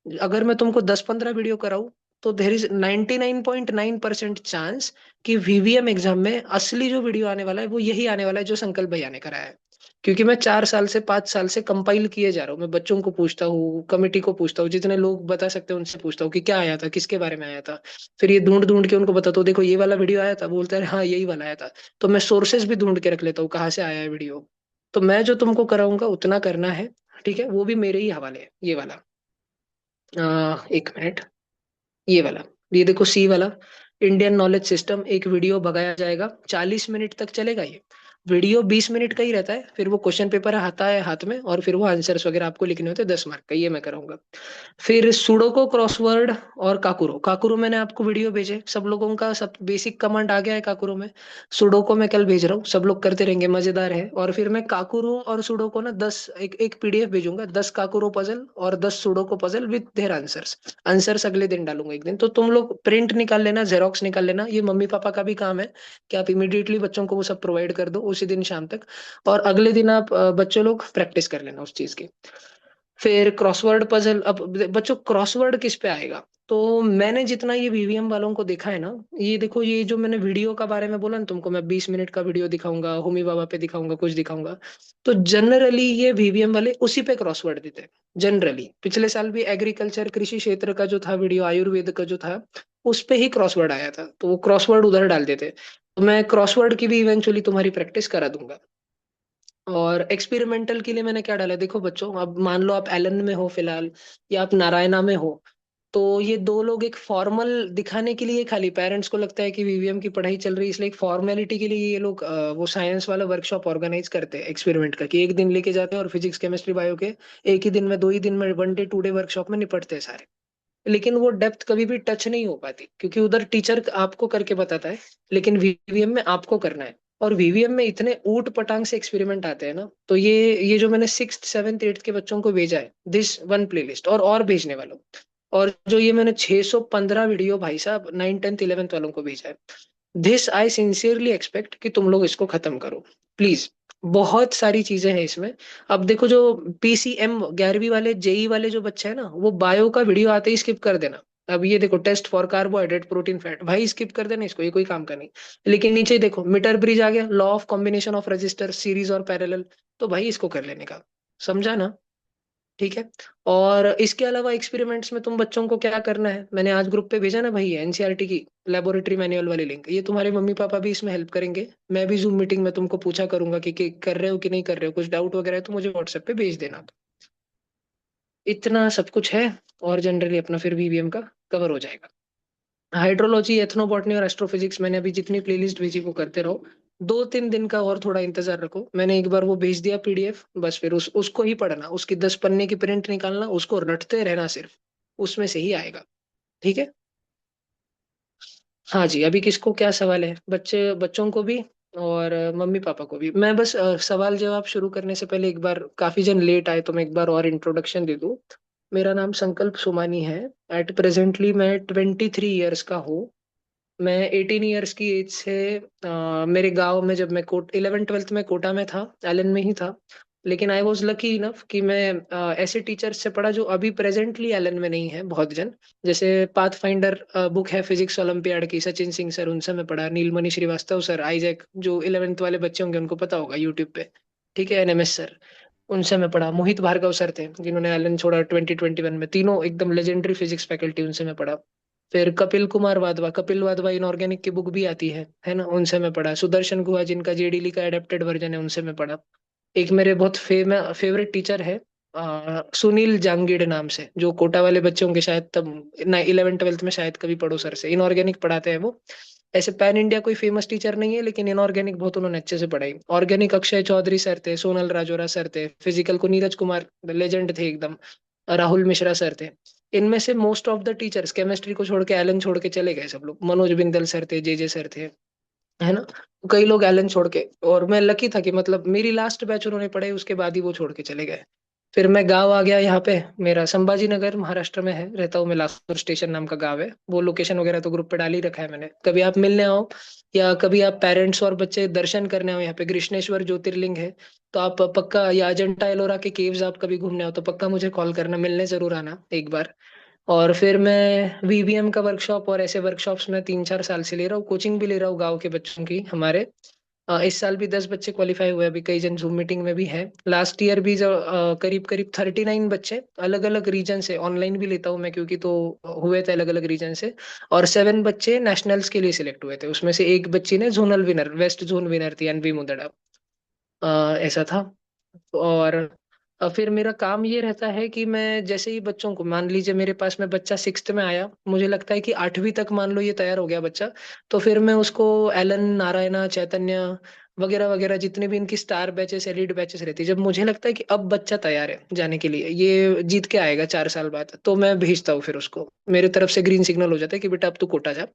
अगर मैं तुमको 10-15 वीडियो कराऊं, तो देर इज 99.9% चांस कि वीवीएम एग्जाम में असली जो वीडियो आने वाला है वो यही आने वाला है जो संकल्प भैया ने कराया है। क्योंकि मैं 4 साल से 5 साल से कंपाइल किए जा रहा हूँ, मैं बच्चों को पूछता हूँ, कमेटी को पूछता हूँ, जितने लोग बता सकते हैं उनसे पूछता हूँ कि क्या आया था, किसके बारे में आया था, फिर ये ढूंढ ढूंढ के उनको बताता हूँ, देखो ये वाला वीडियो आया था, बोलते हैं हाँ यही वाला आया था। तो मैं सोर्सेज भी ढूंढ के रख लेता हूँ कहाँ से आया है वीडियो। तो मैं जो तुमको कराऊंगा उतना करना है, ठीक है? वो भी मेरे ही हवाले है, ये वाला। 1 मिनट, ये वाला, ये देखो सी वाला, इंडियन नॉलेज सिस्टम, एक वीडियो भगाया जाएगा, 40 मिनट तक चलेगा ये वीडियो, 20 मिनट का ही रहता है, फिर वो क्वेश्चन पेपर आता है हाथ में, और फिर वो आंसर्स वगैरह आपको लिखने होते हैं 10 मार्क का, ये मैं कराऊंगा। फिर सुडोको, क्रॉसवर्ड और काकुरो। काकुरो मैंने आपको वीडियो भेजे, सब लोगों का सब बेसिक कमांड आ गया है काकुरो में। सुडोको मैं कल भेज रहा हूँ, सब लोग करते रहेंगे, मजेदार है। और फिर मैं काकुरो और सुडोको ना 10 एक एक पीडीएफ भेजूंगा, 10 काकुरो पजल और 10 Sudoku puzzle with their answers. Answers अगले दिन डालूंगा एक दिन, तो तुम लोग प्रिंट निकाल लेना, जेरोक्स निकाल लेना, ये मम्मी पापा का भी काम है कि आप इमीडिएटली बच्चों को वो सब प्रोवाइड कर दो उसी दिन शाम तक, और अगले दिन आप बच्चों लोग प्रैक्टिस कर लेना उस चीज की। फिर क्रॉसवर्ड पजल, अब बच्चों क्रॉसवर्ड किस पे आएगा? तो मैंने जितना ये वीवीएम वालों को देखा है ना, ये देखो, ये जो मैंने वीडियो का बारे में बोला ना तुमको, मैं 20 मिनट का वीडियो दिखाऊंगा, होमी बाबा पे दिखाऊंगा, कुछ दिखाऊंगा, तो जनरली ये वीवीएम वाले उसी पे क्रॉसवर्ड देते हैं। जनरली पिछले साल भी एग्रीकल्चर कृषि क्षेत्र का जो था वीडियो, आयुर्वेद का जो था, उस पे ही क्रॉसवर्ड आया था, तो वो क्रॉसवर्ड उधर डाल देते। तो मैं क्रॉसवर्ड की भी इवेंचुअली तुम्हारी प्रैक्टिस करा दूंगा। और एक्सपेरिमेंटल के लिए मैंने क्या डाला है? देखो बच्चों, अब मान लो आप एलन में हो फिलहाल, या आप नारायणा में हो, तो ये दो लोग एक फॉर्मल दिखाने के लिए, खाली पेरेंट्स को लगता है कि वीवीएम की पढ़ाई चल रही है इसलिए एक फॉर्मेलिटी के लिए ये लोग वो साइंस वाला वर्कशॉप ऑर्गेनाइज करते हैं एक्सपेरिमेंट का, कि एक दिन लेके जाते हैं और फिजिक्स केमिस्ट्री बायो के एक ही दिन में, 2 ही दिन में, 1 डे 2 डे वर्कशॉप में निपटते हैं सारे। लेकिन वो डेप्थ कभी भी टच नहीं हो पाती, क्योंकि उधर टीचर आपको करके बताता है, लेकिन वीवीएम में आपको करना है। और वीवीएम में इतने ऊट पटांग से एक्सपेरिमेंट आते हैं ना, तो ये जो मैंने 6th 7th 8th के बच्चों को भेजा है, दिस वन प्लेलिस्ट, और भेजने वाला हूँ। और जो ये मैंने 615 वीडियो भाई साहब 9th 10th 11th वालों को भेजा है, दिस आई सिंसियरली एक्सपेक्ट कि तुम लोग इसको खत्म करो प्लीज। बहुत सारी चीजें हैं इसमें। अब देखो, जो पीसीएम 11वीं वाले जेई वाले जो बच्चे हैं ना, वो बायो का वीडियो आते ही स्किप कर देना, अब ये देखो, test for carbohydrate protein fat, भाई स्किप कर देना इसको, ये कोई काम का नहीं। लेकिन नीचे देखो, मीटर ब्रिज आ गया, law of combination of register series और पैरेलल, तो भाई इसको कर लेने का, समझा ना? ठीक है। और इसके अलावा एक्सपेरिमेंट्स में तुम बच्चों को क्या करना है, मैंने आज ग्रुप पे भेजा ना भाई, एनसीईआरटी की लेबोरेटरी मैनुअल वाली लिंक, ये तुम्हारे मम्मी पापा भी इसमें हेल्प करेंगे। मैं भी जूम मीटिंग में तुमको पूछा करूंगा कि कर रहे हो कि नहीं कर रहे हो, कुछ डाउट वगैरह है तो मुझे व्हाट्सएप पे भेज देना। इतना सब कुछ है, और जनरली अपना फिर वीवीएम का कवर हो जाएगा। हाइड्रोलॉजी, एथनोबॉटनी और एस्ट्रोफिजिक्स मैंने अभी जितनी प्लेलिस्ट भेजी वो करते रहो। 2-3 दिन का और थोड़ा इंतजार रखो, मैंने एक बार वो भेज दिया पीडीएफ, बस फिर उसको ही पढ़ना, उसकी 10 पन्ने की प्रिंट निकालना, उसको रटते रहना सिर्फ, उसमें से ही आएगा। ठीक है। हाँ जी, अभी किसको क्या सवाल है, बच्चों को भी और मम्मी पापा को भी। मैं बस सवाल जवाब शुरू करने से पहले एक बार, काफी जन लेट आए तो मैं एक बार और इंट्रोडक्शन दे दूं। मेरा नाम संकल्प सोमानी है। एट प्रेजेंटली मैं 23 ईयर्स का हूँ। मैं 18 ईयर्स की एज से मेरे गांव में, जब मैं 11th-12th में कोटा में था, एलन में ही था। लेकिन आई वॉज लकी इनफ कि मैं ऐसे टीचर्स से पढ़ा जो अभी प्रेजेंटली एलन में नहीं है, बहुत जन। जैसे पाथ फाइंडर बुक है फिजिक्स ओलंपियाड की, सचिन सिंह सर, उनसे मैं पढ़ा, नीलमणि श्रीवास्तव सर, आइजैक, जो 11th वाले बच्चे होंगे उनको पता होगा, यूट्यूब पे। ठीक है, एनएमएस सर, उनसे मैं पढ़ा। मोहित भार्गव सर थे जिन्होंने एलन छोड़ा 2021 में, तीनों एकदम लेजेंडरी फिजिक्स फैकल्टी, उनसे मैं पढ़ा। फिर कपिल कुमार वाधवा, कपिल वाधवा इनऑर्गेनिक की बुक भी आती है ना, उनसे मैं पढ़ा। सुदर्शन गुहा जिनका जेडीली का एडेप्टेड वर्जन है, उनसे मैं पढ़ा। एक मेरे बहुत फेवरेट टीचर है, सुनील जांगीड़ नाम से, जो कोटा वाले बच्चे होंगे शायद, तब 11th-12th में शायद कभी पढ़ो सर से, इनऑर्गेनिक पढ़ाते हैं वो। ऐसे पैन इंडिया कोई फेमस टीचर नहीं है, लेकिन इनऑर्गेनिक बहुत उन्होंने अच्छे से पढ़ाई। ऑर्गेनिक अक्षय चौधरी सर थे, सोनल राजोरा सर थे, फिजिकल को नीरज कुमार, लेजेंड थे एकदम, राहुल मिश्रा सर थे। इनमें से most of the teachers, chemistry को छोड़ के एलन छोड़ के चले गए सब लोग, मनोज बिंदल सर थे, जे सर थे, है ना। कई लोग एलन छोड़ के, और मैं लकी था कि मतलब मेरी लास्ट बैच उन्होंने पढ़ाई, उसके बाद ही वो छोड़ के चले गए। फिर मैं गांव आ गया यहाँ पे, मेरा संभाजी नगर महाराष्ट्र में है, रहता हूँ मैं, लासूर स्टेशन नाम का गांव है। वो लोकेशन वगैरह तो ग्रुप पे डाल ही रखा है मैंने, कभी आप मिलने आओ, या कभी आप पेरेंट्स और बच्चे दर्शन करने आओ, यहाँ पे कृष्णेश्वर ज्योतिर्लिंग है, तो आप पक्का, या अजंता एलोरा के केव्स आप कभी घूमने आओ तो पक्का मुझे कॉल करना, मिलने जरूर आना एक बार। और फिर मैं वीवीएम का वर्कशॉप और ऐसे वर्कशॉप्स में 3-4 साल से ले रहा हूँ, कोचिंग भी ले रहा हूँ गाँव के बच्चों की हमारे। इस साल भी 10 बच्चे क्वालिफाई हुए, अभी कई जन जूम मीटिंग में भी है। लास्ट ईयर भी जो करीब करीब 39 बच्चे अलग अलग रीजन से, ऑनलाइन भी लेता हूँ मैं क्योंकि, तो हुए थे अलग अलग रीजन से। और 7 बच्चे नेशनल्स के लिए सिलेक्ट हुए थे, उसमें से एक बच्ची ने zonal winner, west zone winner थी, एनवी मुदड़ा, ऐसा था। और फिर मेरा काम ये रहता है कि मैं जैसे ही बच्चों को, मान लीजिए मेरे पास में बच्चा 6th में आया, मुझे लगता है कि 8वीं तक मान लो ये तैयार हो गया बच्चा, तो फिर मैं उसको एलन, नारायणा, चैतन्य वगैरह वगैरह, जितने भी इनकी स्टार बैचेस, एलिट बैचेस रहती है, जब मुझे लगता है कि अब बच्चा तैयार है जाने के लिए, ये जीत के आएगा 4 साल बाद, तो मैं भेजता हूँ फिर उसको, मेरे तरफ से ग्रीन सिग्नल हो जाता है कि बेटा अब तू कोटा जा।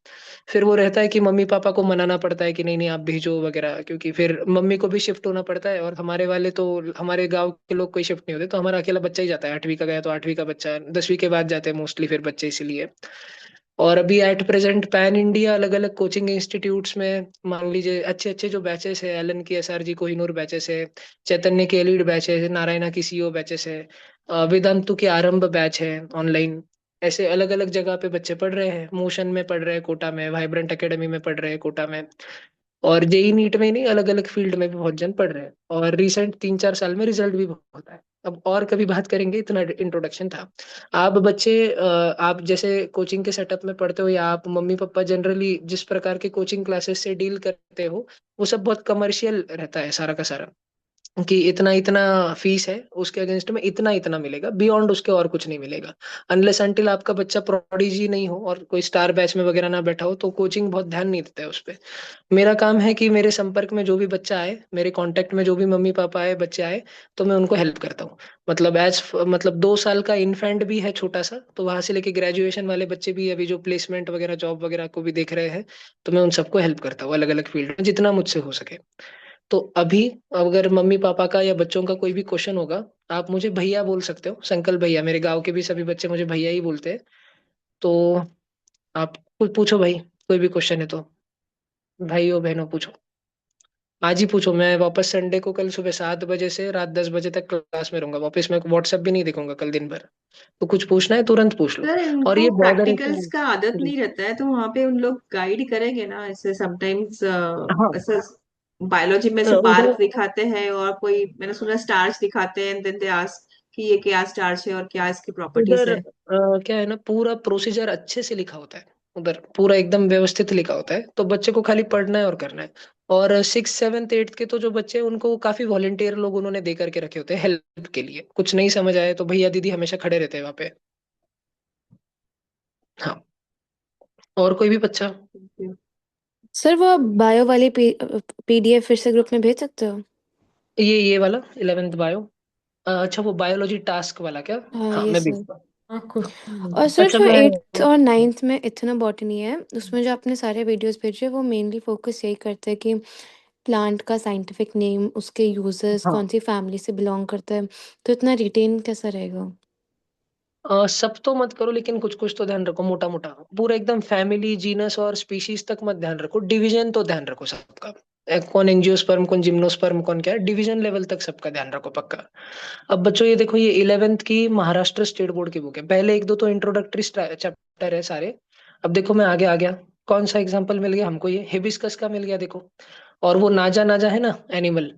फिर वो रहता है कि मम्मी पापा को मनाना पड़ता है कि नहीं नहीं आप भेजो वगैरह, क्योंकि फिर मम्मी को भी शिफ्ट होना पड़ता है, और हमारे वाले तो, हमारे गांव के लोग कोई शिफ्ट नहीं होते, तो हमारा अकेला बच्चा ही जाता है, 8वीं का गया तो 8वीं का बच्चा, 10वीं के बाद जाते हैं मोस्टली फिर बच्चे, इसीलिए। और अभी एट प्रेजेंट पैन इंडिया अलग अलग कोचिंग इंस्टीट्यूट्स में, मान लीजिए अच्छे अच्छे जो बैचेस है, एलन की एसआरजी कोहिनूर बैचेस है, चैतन्य के एलिड बैचेस है, नारायणा की सीओ बैचेस है, वेदांतु के आरंभ बैच है ऑनलाइन, ऐसे अलग अलग जगह पे बच्चे पढ़ रहे हैं। मोशन में पढ़ रहे हैं कोटा में, वाइब्रेंट एकेडमी में पढ़ रहे हैं कोटा में, और जेई नीट में ही नहीं, अलग अलग फील्ड में भी बहुत जन पढ़ रहे हैं, और रिसेंट 3-4 साल में रिजल्ट भी बहुत है। अब और कभी बात करेंगे, इतना इंट्रोडक्शन था। आप बच्चे, आप जैसे कोचिंग के सेटअप में पढ़ते हो, या आप मम्मी पापा जनरली जिस प्रकार के कोचिंग क्लासेस से डील करते हो, वो सब बहुत कमर्शियल रहता है सारा का सारा, कि इतना इतना फीस है, उसके अगेंस्ट में इतना इतना मिलेगा, बियॉन्ड उसके और कुछ नहीं मिलेगा। अनलेस अनटिल आपका बच्चा प्रोडिजी नहीं हो और कोई स्टार बैच में वगैरह ना बैठा हो, तो कोचिंग बहुत ध्यान नहीं देता है उस पे। मेरा काम है कि मेरे संपर्क में जो भी बच्चा आए, मेरे कांटेक्ट में जो भी मम्मी पापा आए, बच्चे आए, तो मैं उनको हेल्प करता हूँ। मतलब मतलब 2 साल का इन्फेंट भी है छोटा सा, तो वहां से लेके ग्रेजुएशन वाले बच्चे भी अभी जो प्लेसमेंट वगैरह जॉब वगैरह को भी देख रहे हैं, तो मैं उन सबको हेल्प करता हूँ अलग अलग फील्ड में, जितना मुझसे हो सके। तो अभी अगर मम्मी पापा का या बच्चों का कोई भी क्वेश्चन होगा, आप मुझे भैया बोल सकते हो, संकल्प भैया, मेरे गांव के भी सभी बच्चे मुझे भैया ही बोलते हैं। तो आप कुछ पूछो भाई, कोई भी क्वेश्चन है तो, भाइयों बहनों पूछो। आज ही पूछो, मैं वापस संडे को कल सुबह 7 बजे से रात 10 बजे तक क्लास में रहूंगा, वापस मैं व्हाट्सएप भी नहीं देखूंगा कल दिन भर। तो कुछ पूछना है तुरंत पूछ लो। सर और इनको ये बॉर्डर प्रैक्टिकल्स का आदत नहीं रहता है, तो वहां पे उन लोग गाइड करेंगे ना ऐसे समटाइम्स? हाँ। ऐसे बायोलॉजी में से उधर पार्क दिखाते हैं और कोई मैंने सुना स्टार्स दिखाते हैं, एंड देन दे आस्क कि ये क्या स्टार्स है और क्या इसकी प्रॉपर्टीज उधर है। क्या है ना, पूरा प्रोसीजर अच्छे से लिखा होता है। उधर पूरा एकदम व्यवस्थित लिखा होता है, तो बच्चे को खाली पढ़ना है और करना है। और 6, 7, 8 के तो जो बच्चे हैं उनको काफी वॉलेंटियर लोग उन्होंने दे करके रखे होते हैं हेल्प के लिए, कुछ नहीं समझ आए तो भैया दीदी हमेशा खड़े रहते हैं वहाँ पे। हाँ। और कोई भी बच्चा? सर वो आप बायो वाली पीडीएफ फिर से ग्रुप में भेज सकते हो? ये वाला 11th बायो। अच्छा, वो बायोलॉजी टास्क वाला क्या? हाँ हाँ, ये मैं सर। भेजता और हूँ। सर अच्छा जो मैं 8th और 9th में इथनोबॉटनी है, उसमें जो आपने सारे वीडियोस भेजे वो मेनली फोकस यही करते हैं कि प्लांट का साइंटिफिक नेम, उसके यूजेस, हाँ, कौन सी फैमिली से बिलोंग करता है, तो इतना रिटेन कैसा रहेगा? सब तो मत करो, लेकिन कुछ कुछ तो ध्यान रखो, मोटा मोटा पूरा एकदम फैमिली जीनस और स्पीशीज तक मत ध्यान रखो, डिवीजन तो ध्यान रखो सबका। कौन एंजियोस्पर्म, कौन जिम्नोस्पर्म, कौन क्या है, डिवीजन लेवल तक सबका ध्यान रखो पक्का। अब बच्चों ये देखो, ये 11th की महाराष्ट्र स्टेट बोर्ड की बुक है, पहले एक दो तो इंट्रोडक्टरी चैप्टर है सारे। अब देखो मैं आगे आ गया, कौन सा एग्जाम्पल मिल गया हमको, ये हिबिस्कस का मिल गया देखो। और वो नाजा नाजा है ना एनिमल,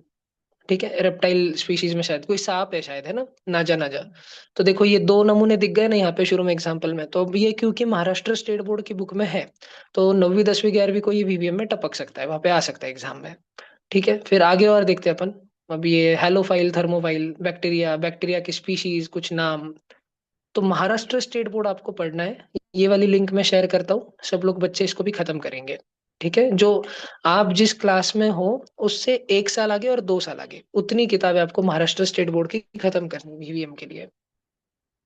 ठीक है, रेप्टाइल स्पीशीज में शायद कोई सांप है शायद, है ना, नाजा नाजा। तो देखो ये दो नमूने दिख गए ना यहाँ पे शुरू में एग्जाम्पल में, तो अब ये क्योंकि महाराष्ट्र स्टेट बोर्ड की बुक में है, तो 9वीं 10वीं 11वीं को ये वीवीएम में टपक सकता है, वहां पे आ सकता है एग्जाम में। ठीक है, फिर आगे और देखते हैं अपन। अब ये हेलोफाइल, थर्मोफाइल, बैक्टीरिया, बैक्टीरिया की स्पीशीज, कुछ नाम। तो महाराष्ट्र स्टेट बोर्ड आपको पढ़ना है, ये वाली लिंक मैं शेयर करता हूँ, सब लोग बच्चे इसको भी खत्म करेंगे। ठीक है, जो आप जिस क्लास में हो उससे 1 साल आगे और 2 साल आगे उतनी किताबें आपको महाराष्ट्र स्टेट बोर्ड की खत्म करनी वीवीएम के लिए।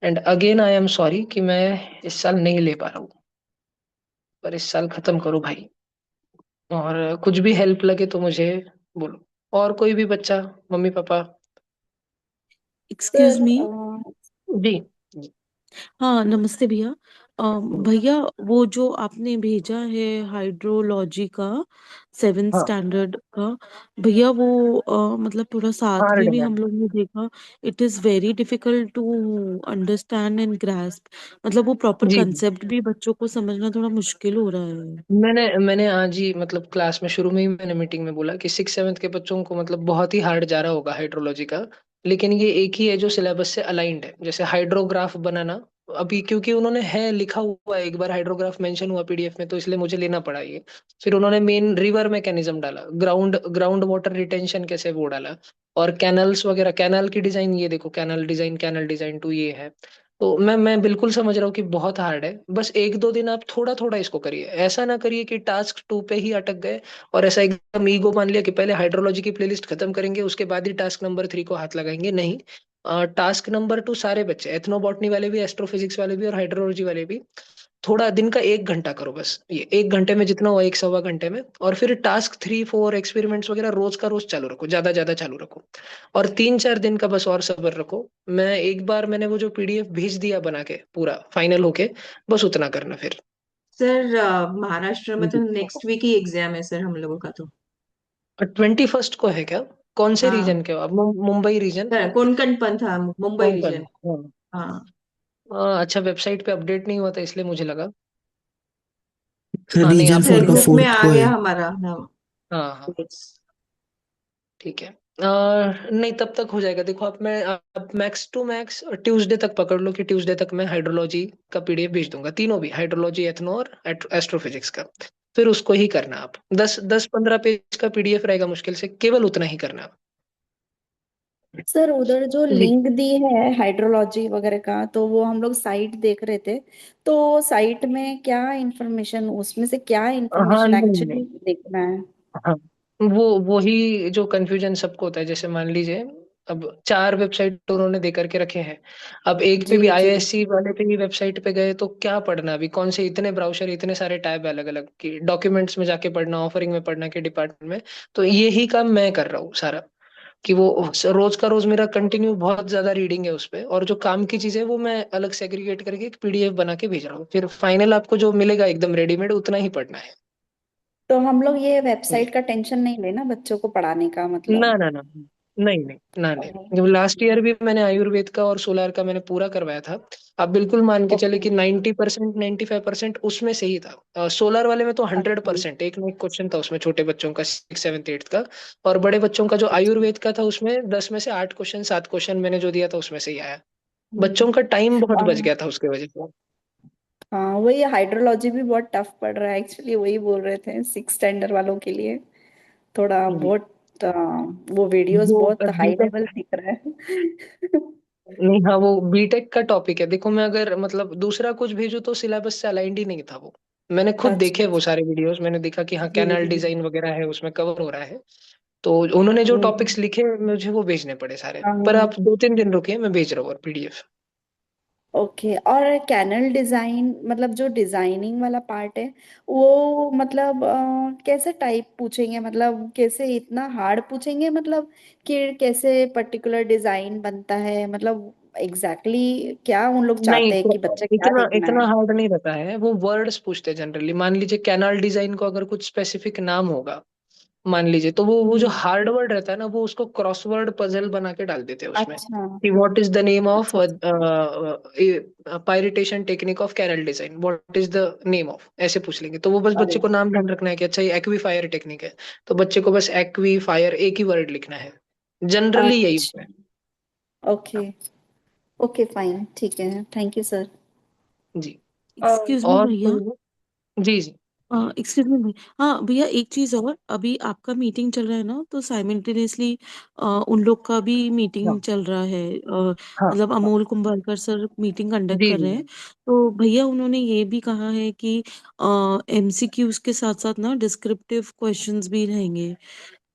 And again I am sorry कि मैं इस साल नहीं ले पा रहा हूँ, पर इस साल खत्म करो भाई। और कुछ भी हेल्प लगे तो मुझे बोलो। और कोई भी बच्चा, मम्मी पापा? एक्सक्यूज सर मी। जी। हाँ नमस्ते भैया। भैया वो जो आपने भेजा है हाइड्रोलॉजी का 7th हाँ, स्टैंडर्ड का, भैया वो मतलब थोड़ा साथ हार्ड में भी है। हम लोग ने देखा। It is very difficult to understand and grasp. मतलब वो प्रॉपर जी, कंसेप्ट भी बच्चों को समझना थोड़ा मुश्किल हो रहा है। मैंने आज ही मतलब क्लास में शुरू में ही मैंने मीटिंग में बोला कि 6, 7 के बच्चों को मतलब बहुत ही हार्ड जा रहा होगा हाइड्रोलॉजी का। लेकिन ये एक ही है जो सिलेबस से अलाइंड है, जैसे हाइड्रोग्राफ बनाना। अभी क्योंकि उन्होंने है लिखा हुआ है, एक बार हाइड्रोग्राफ मेंशन हुआ पीडीएफ में, तो इसलिए मुझे लेना पड़ा ये। फिर उन्होंने मेन रिवर मैकेनिज्म डाला, ग्राउंड ग्राउंड वाटर रिटेंशन कैसे वो डाला। और कैनल्स वगैरह, कैनल की डिजाइन ये देखो, कैनल डिजाइन टू ये है। तो मैं बिल्कुल समझ रहा हूँ कि बहुत हार्ड है, बस 1 2 दिन आप थोड़ा थोड़ा इसको करिए, ऐसा ना करिए कि टास्क 2 पे ही अटक गए और ऐसा एकदम ईगो मान लिया कि पहले हाइड्रोलॉजी की प्लेलिस्ट खत्म करेंगे उसके बाद ही टास्क नंबर 3 को हाथ लगाएंगे, नहीं। टास्क नंबर 2 सारे बच्चे, एथनोबॉटनी वाले भी, एस्ट्रोफिजिक्स वाले भी और हाइड्रोलॉजी वाले भी, थोड़ा दिन का 1 घंटा करो बस, ये 1 घंटे में जितना हो, 1 सवा घंटे में। और फिर टास्क 3 4 एक्सपेरिमेंट्स वगैरह रोज का रोज चालू रखो, ज्यादा ज्यादा चालू रखो। और 3 4 दिन का बस और सब्र रखो। मैं एक बार मैंने वो जो पीडीएफ भेज दिया बना के पूरा फाइनल होके, बस उतना करना फिर। सर महाराष्ट्र में तो जी। नेक्स्ट वीक ही एग्जाम है सर हम लोगों का तो। 21st को है क्या? कौन से हाँ रीजन के हो आप? मुंबई रीजन? सर, कोंकण था, मुंबई कोंकण, रीजन। हाँ। हाँ अच्छा, वेबसाइट पे अपडेट नहीं हुआ था इसलिए मुझे लगा। सर हाँ नहीं, रीजन आप फोर सर, का रीजन। ग्रुप में 4th आ को गया है। हमारा नाम। हाँ हाँ, ठीक है। नहीं, तब तक हो जाएगा, देखो आप मैक्स टू मैक्स ट्यूसडे तक पकड़ लो कि ट्यूसडे तक मैं हाइड्रोलॉजी का पीडीएफ भेज दूंगा, तीनों भी, हाइड्रोलॉजी, एथनो और एस्ट्रोफिजिक्स का। फिर उसको ही करना आप, 10 10 15 पेज का पीडीएफ रहेगा मुश्किल से, केवल उतना ही करना आप। सर उधर जो जी। लिंक दी है हाइड्रोलॉजी वगैरह का, तो वो हम लोग साइट देख रहे थे। तो साइट में क्या इंफॉर्मेशन, उसमें से क्या हाँ, इंफॉर्मेशन नहीं एक्चुअली नहीं, देखना है? हाँ, वो वही जो कंफ्यूजन सबको होता है, जैसे मान लीजिए अब 4 वेबसाइट उन्होंने दे करके रखे हैं। अब एक पे जी भी जी। आईएससी वाले पे ही वेबसाइट पे गए तो क्या पढ़ना, अभी कौन से इतने ब्राउजर, इतने सारे टैब अलग अलग की, डॉक्यूमेंट्स में जाके पढ़ना, ऑफरिंग में पढ़ना कि डिपार्टमेंट में। तो यही काम मैं कर रहा हूँ सारा, कि वो रोज का रोज मेरा कंटिन्यू बहुत ज्यादा रीडिंग है उस पे, और जो काम की चीजें वो मैं अलग सेग्रीगेट करके एक पीडीएफ बना के भेज रहा हूँ, फिर फाइनल आपको जो मिलेगा एकदम रेडीमेड उतना ही पढ़ना है। तो हम लोग ये जी। वेबसाइट का टेंशन नहीं लेना बच्चों को पढ़ाने का ना मतलब। ना ना, नहीं नहीं ना नहीं। जब लास्ट ईयर भी मैंने आयुर्वेद का और सोलार का मैंने पूरा करवाया था। आप बिल्कुल मान के चले ओके। कि 90% 95% उसमें से ही था। सोलार वाले में तो हंड्रेड अच्छा। परसेंट एक ना एक क्वेश्चन था उसमें, छोटे बच्चों का 6 7 8 का। और बड़े बच्चों का जो अच्छा। आयुर्वेद का था उसमें 10 में से 8 क्वेश्चन 7 क्वेश्चन मैंने जो दिया था उसमें से ही आया। हम्म। बच्चों का टाइम बहुत बच और गया था उसके वजह से। हाँ, वही हाइड्रोलॉजी भी बहुत टफ पड़ रहा है एक्चुअली, वही बोल रहे थे 6 स्टैंडर्ड वालों के लिए थोड़ा जी। बहुत वो वीडियोस वो बहुत हाई बीटेक, लेवल दिख रहा है। नहीं हाँ वो बीटेक का टॉपिक है। देखो मैं अगर मतलब दूसरा कुछ भेजू तो सिलेबस से अलाइंड ही नहीं था वो। मैंने खुद अच्छा देखे वो अच्छा। सारे वीडियोस, मैंने देखा कि हाँ जी कैनाल जी। डिजाइन वगैरह है उसमें कवर हो रहा है। तो उन्होंने जो हम्म। टॉपिक्स लिखे मुझे वो भेजने पड़े सारे। पर हाँ। आप 2 3 दिन रुकिए, मैं भेज रहा हूँ और पीडीएफ। ओके। और कैनल डिजाइन मतलब जो डिजाइनिंग वाला पार्ट है वो मतलब कैसे टाइप पूछेंगे, मतलब कैसे इतना हार्ड पूछेंगे, मतलब कि कैसे पर्टिकुलर डिजाइन बनता है, मतलब एग्जैक्टली exactly क्या उन लोग नहीं चाहते हैं कि बच्चे क्या इतना देखना इतना है। हार्ड नहीं रहता है। वो वर्ड्स पूछते हैं जनरली। मान लीजिए कैनाल डिजाइन को अगर कुछ स्पेसिफिक नाम होगा, मान लीजिए, तो वो जो हम्म। हार्ड वर्ड रहता है ना वो उसको क्रॉसवर्ड पजल बना के डाल देते हैं उसमें। अच्छा कि what is the name of अच्छा। अच्छा। पायरिटेशन technique of carol design, what is the name of, ऐसे पूछ लेंगे। तो वो बस अरे। बच्चे को नाम ध्यान रखना है कि अच्छा ये एक्वीफायर टेक्निक है। तो बच्चे को बस एक्वीफायर एक ही वर्ड लिखना है। जनरली यही होता अच्छा। है। ओके। ओके फाइन, ठीक है, थैंक यू सर। जी। एक्सक्यूज मी और भैया। जी जी। एक्सक्यूज मी भैया, हाँ भैया एक चीज और, अभी आपका मीटिंग चल रहा है ना, तो साइमल्टेनियसली उन लोग का भी मीटिंग हाँ चल रहा है, हाँ मतलब हाँ। अमोल कुंभालकर सर मीटिंग कंडक्ट जी कर जी रहे हैं। जी। तो भैया उन्होंने ये भी कहा है कि एमसीक्यूज के साथ साथ ना डिस्क्रिप्टिव क्वेश्चंस भी रहेंगे,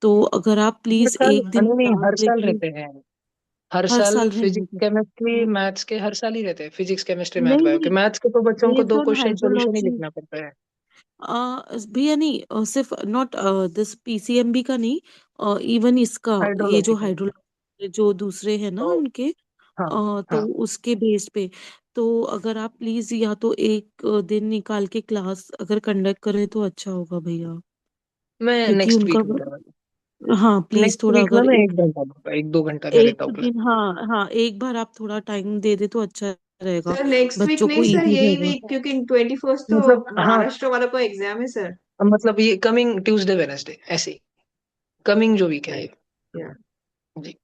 तो अगर आप हर प्लीज साल एक दिन नहीं नहीं, क्लास हर साल लेके। रहते हैं। हर हर साल साल फिजिक्स रहेंगे। केमिस्ट्री मैथ्स के हर साल ही रहते हैं। फिजिक्स केमिस्ट्री मैथ नहीं बायो के, नहीं, मैथ्स के तो बच्चों को बेस्ड दो on question solution he hydrology. लिखना पड़ता है। भैया नहीं, सिर्फ नॉट दिस पीसीएमबी का नहीं, इवन इसका, ये जो हाइड्रोलॉजी का। हाइड्रोलॉजी जो दूसरे हैं ना तो उनके, हाँ तो हाँ, उसके बेस पे, तो अगर आप प्लीज या तो एक दिन निकाल के क्लास अगर कंडक्ट करें तो अच्छा होगा भैया, मैं क्योंकि नेक्स्ट उनका, वीक में करवाता हाँ हूँ। प्लीज नेक्स्ट थोड़ा वीक में अगर मैं एक 1 घंटा दूंगा, 1 2 घंटा मैं लेता एक हूँ क्लास। दिन, हाँ हाँ, एक बार आप थोड़ा टाइम दे दे तो अच्छा रहेगा, सर नेक्स्ट वीक बच्चों को नहीं सर, इजी यही रहेगा। वीक, क्योंकि 21st तो मतलब हाँ, महाराष्ट्र वालों को एग्जाम है सर। मतलब ये कमिंग ट्यूसडे वेनेसडे ऐसे ही, कमिंग जो वीक है ये। जी।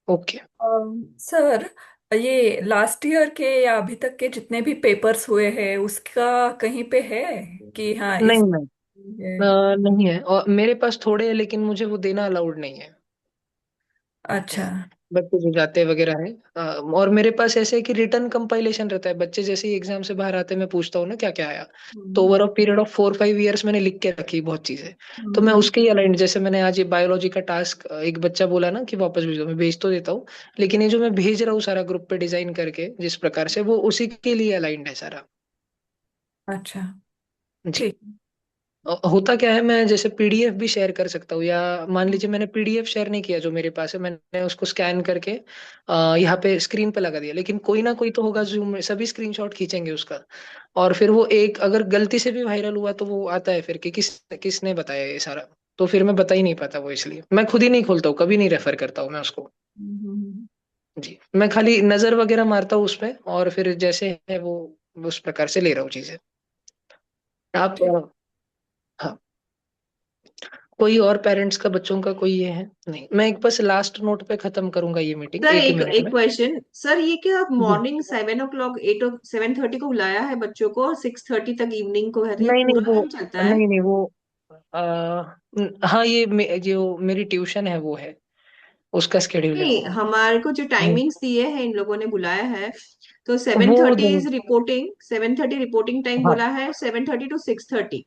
ओके। सर, ये लास्ट ईयर के या अभी तक के जितने भी पेपर्स हुए हैं उसका कहीं पे है कि हाँ नहीं इस नहीं, नहीं है। और मेरे पास थोड़े हैं लेकिन मुझे वो देना अलाउड नहीं है। अच्छा। बच्चे जो जाते वगैरह है। और मेरे पास ऐसे है कि रिटर्न कंपाइलेशन रहता है। बच्चे जैसे ही एग्जाम से बाहर आते हैं मैं पूछता हूँ ना क्या क्या आया। तो hmm over a period of 4 5 years मैंने लिख के रखी बहुत चीजें। तो मैं हम्म, उसके ही अलाइंड, जैसे मैंने आज ये बायोलॉजी का टास्क एक बच्चा बोला ना कि वापस भेज दो, मैं भेज तो देता हूँ। लेकिन ये जो मैं भेज रहा हूँ सारा ग्रुप पे डिजाइन करके जिस प्रकार से, वो उसी के लिए अलाइंड है सारा। अच्छा जी। ठीक। होता क्या है, मैं जैसे पीडीएफ भी शेयर कर सकता हूँ, या मान लीजिए मैंने पीडीएफ शेयर नहीं किया जो मेरे पास है, मैंने उसको स्कैन करके यहाँ पे स्क्रीन पे लगा दिया। लेकिन कोई ना कोई तो होगा जूम में, सभी स्क्रीनशॉट खींचेंगे उसका। और फिर वो एक अगर गलती से भी वायरल हुआ तो वो आता है फिर कि किसने बताया ये सारा। तो फिर मैं बता ही नहीं पाता वो, इसलिए मैं खुद ही नहीं खोलता हूँ, कभी नहीं रेफर करता हूँ मैं उसको। हम्म, जी, मैं खाली नजर वगैरह मारता हूँ उसमें, और फिर जैसे है वो उस प्रकार से ले रहा हूँ चीजें। आप ठीक। हाँ, कोई और पेरेंट्स का बच्चों का कोई ये है नहीं। मैं एक बस लास्ट नोट पे खत्म करूंगा ये मीटिंग सर एक ही एक मिनट एक में। क्वेश्चन सर, ये क्या आप जी। मॉर्निंग 7 o'clock 7:30 को बुलाया है बच्चों को और 6:30 तक इवनिंग को है, तो ये नहीं नहीं पूरा वो, टाइम चलता है? नहीं नहीं वो आ, हाँ ये जो मेरी ट्यूशन है वो है, उसका स्केड्यूल है नहीं, वो। हमारे को जो हम्म, टाइमिंग्स दिए हैं इन लोगों ने बुलाया है, तो वो 7:30 दिन, इज रिपोर्टिंग, 7:30 रिपोर्टिंग टाइम हाँ। बोला है, 7:30 to 6:30।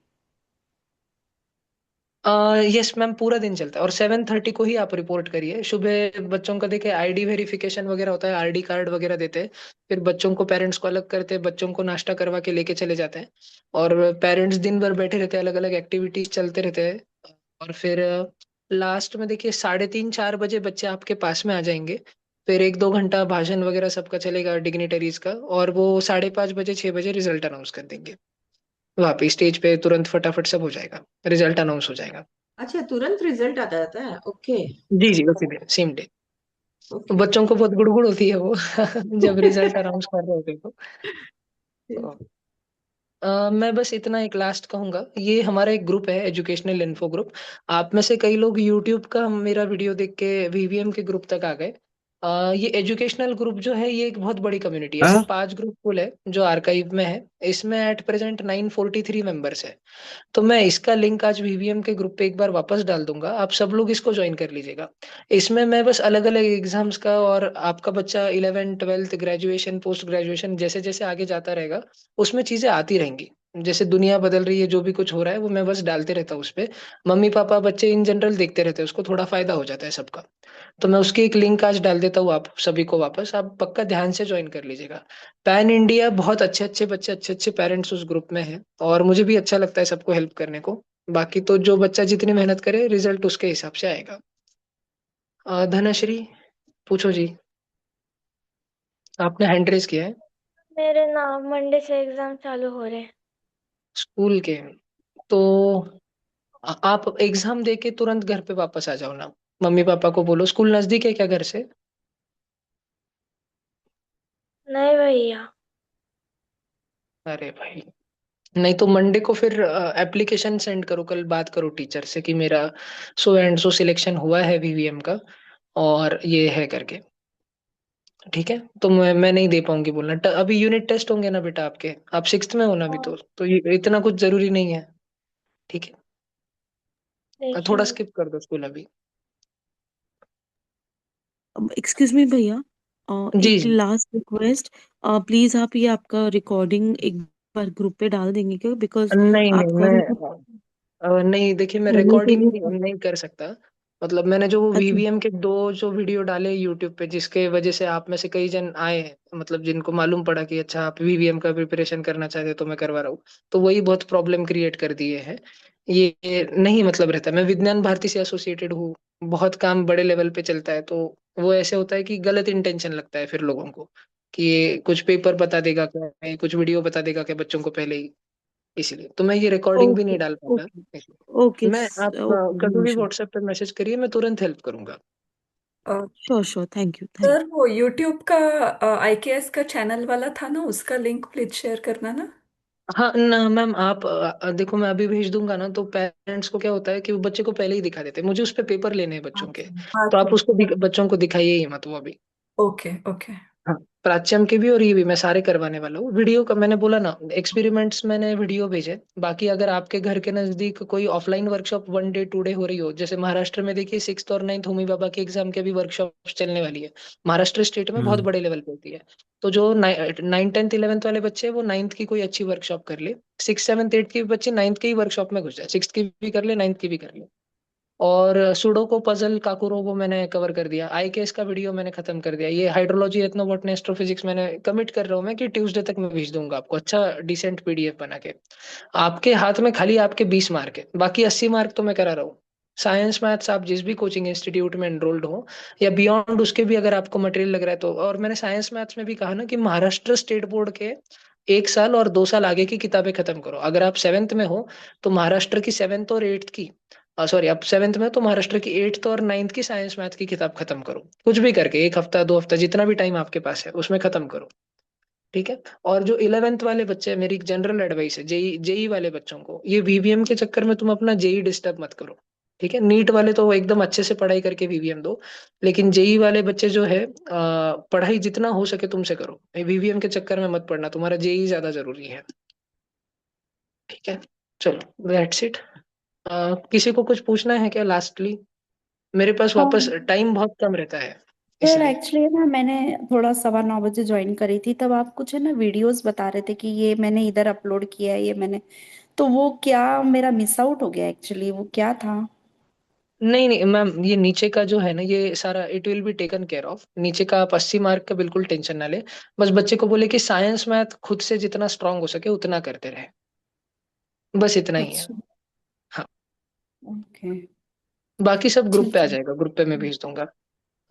यस मैम, पूरा दिन चलता है। और 7:30 को ही आप रिपोर्ट करिए। सुबह बच्चों का देखिए आईडी वेरिफिकेशन वगैरह होता है, आईडी कार्ड वगैरह देते हैं। फिर बच्चों को, पेरेंट्स को अलग करते हैं, बच्चों को नाश्ता करवा के लेके चले जाते हैं। और पेरेंट्स दिन भर बैठे रहते हैं, अलग अलग एक्टिविटीज चलते रहते हैं। और फिर लास्ट में देखिए 3:30 4 बजे बच्चे आपके पास में आ जाएंगे। फिर 1 2 घंटा भाषण वगैरह सबका चलेगा डिग्निटरीज का, और वो 5:30 बजे 6 बजे रिजल्ट अनाउंस कर देंगे। वहां पे स्टेज पे तुरंत फटाफट सब हो जाएगा, रिजल्ट अनाउंस हो जाएगा। अच्छा, तुरंत रिजल्ट आता जाता है? ओके। जी जी, उसी दिन सेम डे। ओके। बच्चों को बहुत गुड़गुड़ होती है वो जब रिजल्ट अनाउंस कर रहे होते तो। मैं बस इतना एक लास्ट कहूंगा, ये हमारा एक ग्रुप है, एजुकेशनल इन्फो ग्रुप। आप में से कई लोग यूट्यूब का मेरा वीडियो देख के वीवीएम के ग्रुप तक आ गए। ये एजुकेशनल ग्रुप जो है, ये एक बहुत बड़ी कम्युनिटी है। ऐसे 5 ग्रुप फुल है जो आर्काइव में है। इसमें एट प्रेजेंट 943 मेंबर्स है। तो मैं इसका लिंक आज वीवीएम के ग्रुप पे एक बार वापस डाल दूंगा, आप सब लोग इसको ज्वाइन कर लीजिएगा। इसमें मैं बस अलग अलग एग्जाम्स का, और आपका बच्चा 11th 12th graduation post graduation जैसे जैसे आगे जाता रहेगा, उसमें चीजें आती रहेंगी। जैसे दुनिया बदल रही है, जो भी कुछ हो रहा है वो मैं बस डालते रहता हूँ उस पे। मम्मी पापा बच्चे इन जनरल देखते रहते हैं उसको, थोड़ा फायदा हो जाता है सबका। तो मैं उसकी एक लिंक आज डाल देता हूँ आप सभी को वापस, आप पक्का ध्यान से ज्वाइन कर लीजिएगा। पैन इंडिया बहुत अच्छे अच्छे बच्चे, अच्छे अच्छे पेरेंट्स उस ग्रुप में हैं, और मुझे भी अच्छा लगता है सबको हेल्प करने को। बाकी तो जो बच्चा जितनी मेहनत करे, रिजल्ट उसके हिसाब से आएगा। धनश्री, पूछो जी, आपने हैंड रेज किया है। मेरे ना मंडे से एग्जाम चालू हो रहे हैं। स्कूल के, तो आप एग्जाम दे के तुरंत घर पे वापस आ जाओ ना। मम्मी पापा को बोलो, स्कूल नजदीक है क्या घर से? नहीं भैया। अरे भाई, नहीं तो मंडे को फिर एप्लीकेशन सेंड करो, कल बात करो टीचर से कि मेरा सो एंड सो सिलेक्शन हुआ है वीवीएम का, और ये है करके। ठीक है, तो मैं नहीं दे पाऊंगी बोलना। अभी यूनिट टेस्ट होंगे ना बेटा आपके, आप 6th में हो ना अभी, हाँ, तो ये इतना कुछ जरूरी नहीं है। ठीक है, थोड़ा देखेंगे। स्किप कर दो स्कूल अभी। एक्सक्यूज मी भैया, जी एक जी। लास्ट रिक्वेस्ट, प्लीज आप ये आपका रिकॉर्डिंग एक बार ग्रुप पे डाल देंगे क्या? बिकॉज नहीं नहीं, आपका जो नहीं देखिए, मैं पहले के रिकॉर्डिंग लिए, नहीं कर सकता। मतलब मैंने जो अच्छा वीवीएम के 2 जो वीडियो डाले यूट्यूब पे, जिसके वजह से आप में से कई जन आए हैं, मतलब जिनको मालूम पड़ा कि अच्छा आप वीवीएम का प्रिपरेशन करना चाहते हैं, तो मैं करवा रहा हूँ। तो वही बहुत प्रॉब्लम क्रिएट कर दिए हैं। ये नहीं मतलब रहता, मैं विज्ञान भारती से एसोसिएटेड हूँ, बहुत काम बड़े लेवल पे चलता है, तो वो ऐसे होता है कि गलत इंटेंशन लगता है फिर लोगों को, कि ये कुछ पेपर बता देगा क्या, ये कुछ वीडियो बता देगा क्या बच्चों को पहले ही। इसलिए तो मैं ये रिकॉर्डिंग भी ओके नहीं डाल पाता। ओके इसलिए ओके मैं, आप कभी ओके भी श्योर व्हाट्सएप पे मैसेज करिए, मैं तुरंत हेल्प करूंगा। Sure sure, thank you thank sir वो यूट्यूब का आईकेएस का चैनल वाला था ना, उसका लिंक प्लीज शेयर करना ना। हाँ ना मैम, आप देखो, मैं अभी भेज दूंगा ना, तो पेरेंट्स को क्या होता है कि वो बच्चे को पहले ही दिखा देते हैं, मुझे उस पे पेपर लेने हैं बच्चों के। अच्छा, तो आप अच्छा। उसको बच्चों को दिखाइए ही मत वो अभी। Okay okay. हाँ, प्राच्यम के भी और ये भी मैं सारे करवाने वाला हूँ। वीडियो का मैंने बोला ना, एक्सपेरिमेंट्स मैंने वीडियो भेजे। बाकी अगर आपके घर के नजदीक कोई ऑफलाइन वर्कशॉप 1 डे 2 डे हो रही हो, जैसे महाराष्ट्र में देखिए 6th और 9th होमी बाबा के एग्जाम के भी वर्कशॉप चलने वाली है। महाराष्ट्र स्टेट में बहुत बड़े लेवल पे होती है। तो जो 9th 10th 11th वाले बच्चे हैं, वो 9th की कोई अच्छी वर्कशॉप कर ले। 6th 7th 8th के बच्चे 9th के ही वर्कशॉप में घुस जाए, 6th की भी कर ले, 9th की भी कर ले। और सुडोको पजल काकुरो वो मैंने कवर कर दिया। आईकेएस का वीडियो मैंने खत्म कर दिया। ये हाइड्रोलॉजी एथनोबॉटनी एस्ट्रोफिजिक्स मैंने कमिट कर रहा हूँ मैं कि ट्यूसडे तक मैं भेज दूंगा आपको, अच्छा डिसेंट पीडीएफ बना के। आपके हाथ में खाली आपके 20 मार्क है, बाकी 80 मार्क तो मैं करा रहा हूँ। साइंस मैथ्स आप जिस भी कोचिंग इंस्टीट्यूट में एनरोल्ड हो, या बियॉन्ड उसके भी अगर आपको मटेरियल लग रहा है तो। और मैंने साइंस मैथ्स में भी कहा ना कि महाराष्ट्र स्टेट बोर्ड के 1 साल और 2 साल आगे की किताबें खत्म करो। अगर आप 7th में हो तो महाराष्ट्र की 7th और 8th की, सॉरी आप 7th में, तो महाराष्ट्र की 8th और 9th की साइंस मैथ की किताब खत्म करो, कुछ भी करके 1 हफ्ता 2 हफ्ता जितना भी टाइम आपके पास है उसमें खत्म करो। ठीक है। और जो 11th वाले बच्चे हैं, मेरी एक जनरल एडवाइस है, जेई जेई वाले बच्चों को, ये वीवीएम के चक्कर में तुम अपना जेई डिस्टर्ब मत करो। ठीक है, नीट वाले तो एकदम अच्छे से पढ़ाई करके वीवीएम दो, लेकिन जेई वाले बच्चे जो है, पढ़ाई जितना हो सके तुमसे करो, वीवीएम के चक्कर में मत पड़ना, तुम्हारा जेई ज्यादा जरूरी है। ठीक है, चलो दैट्स इट। किसी को कुछ पूछना है क्या लास्टली? मेरे पास वापस हाँ टाइम बहुत कम रहता है, सर, इसलिए। एक्चुअली ना मैंने थोड़ा 9:15 बजे ज्वाइन करी थी, तब आप कुछ है ना वीडियोस बता रहे थे कि ये मैंने इधर अपलोड किया है, ये मैंने, तो वो क्या मेरा मिस आउट हो गया एक्चुअली, वो क्या था? नहीं नहीं मैम, ये नीचे का जो है ना, ये सारा it will be taken care of. नीचे का आप 80 मार्क का बिल्कुल टेंशन ना ले। बस बच्चे को बोले कि साइंस मैथ खुद से जितना स्ट्रांग हो सके उतना करते रहे, बस इतना ही है। अच्छा। हाँ, ओके। बाकी सब ग्रुप पे ठीक आ है। जाएगा, ग्रुप पे मैं भेज दूंगा।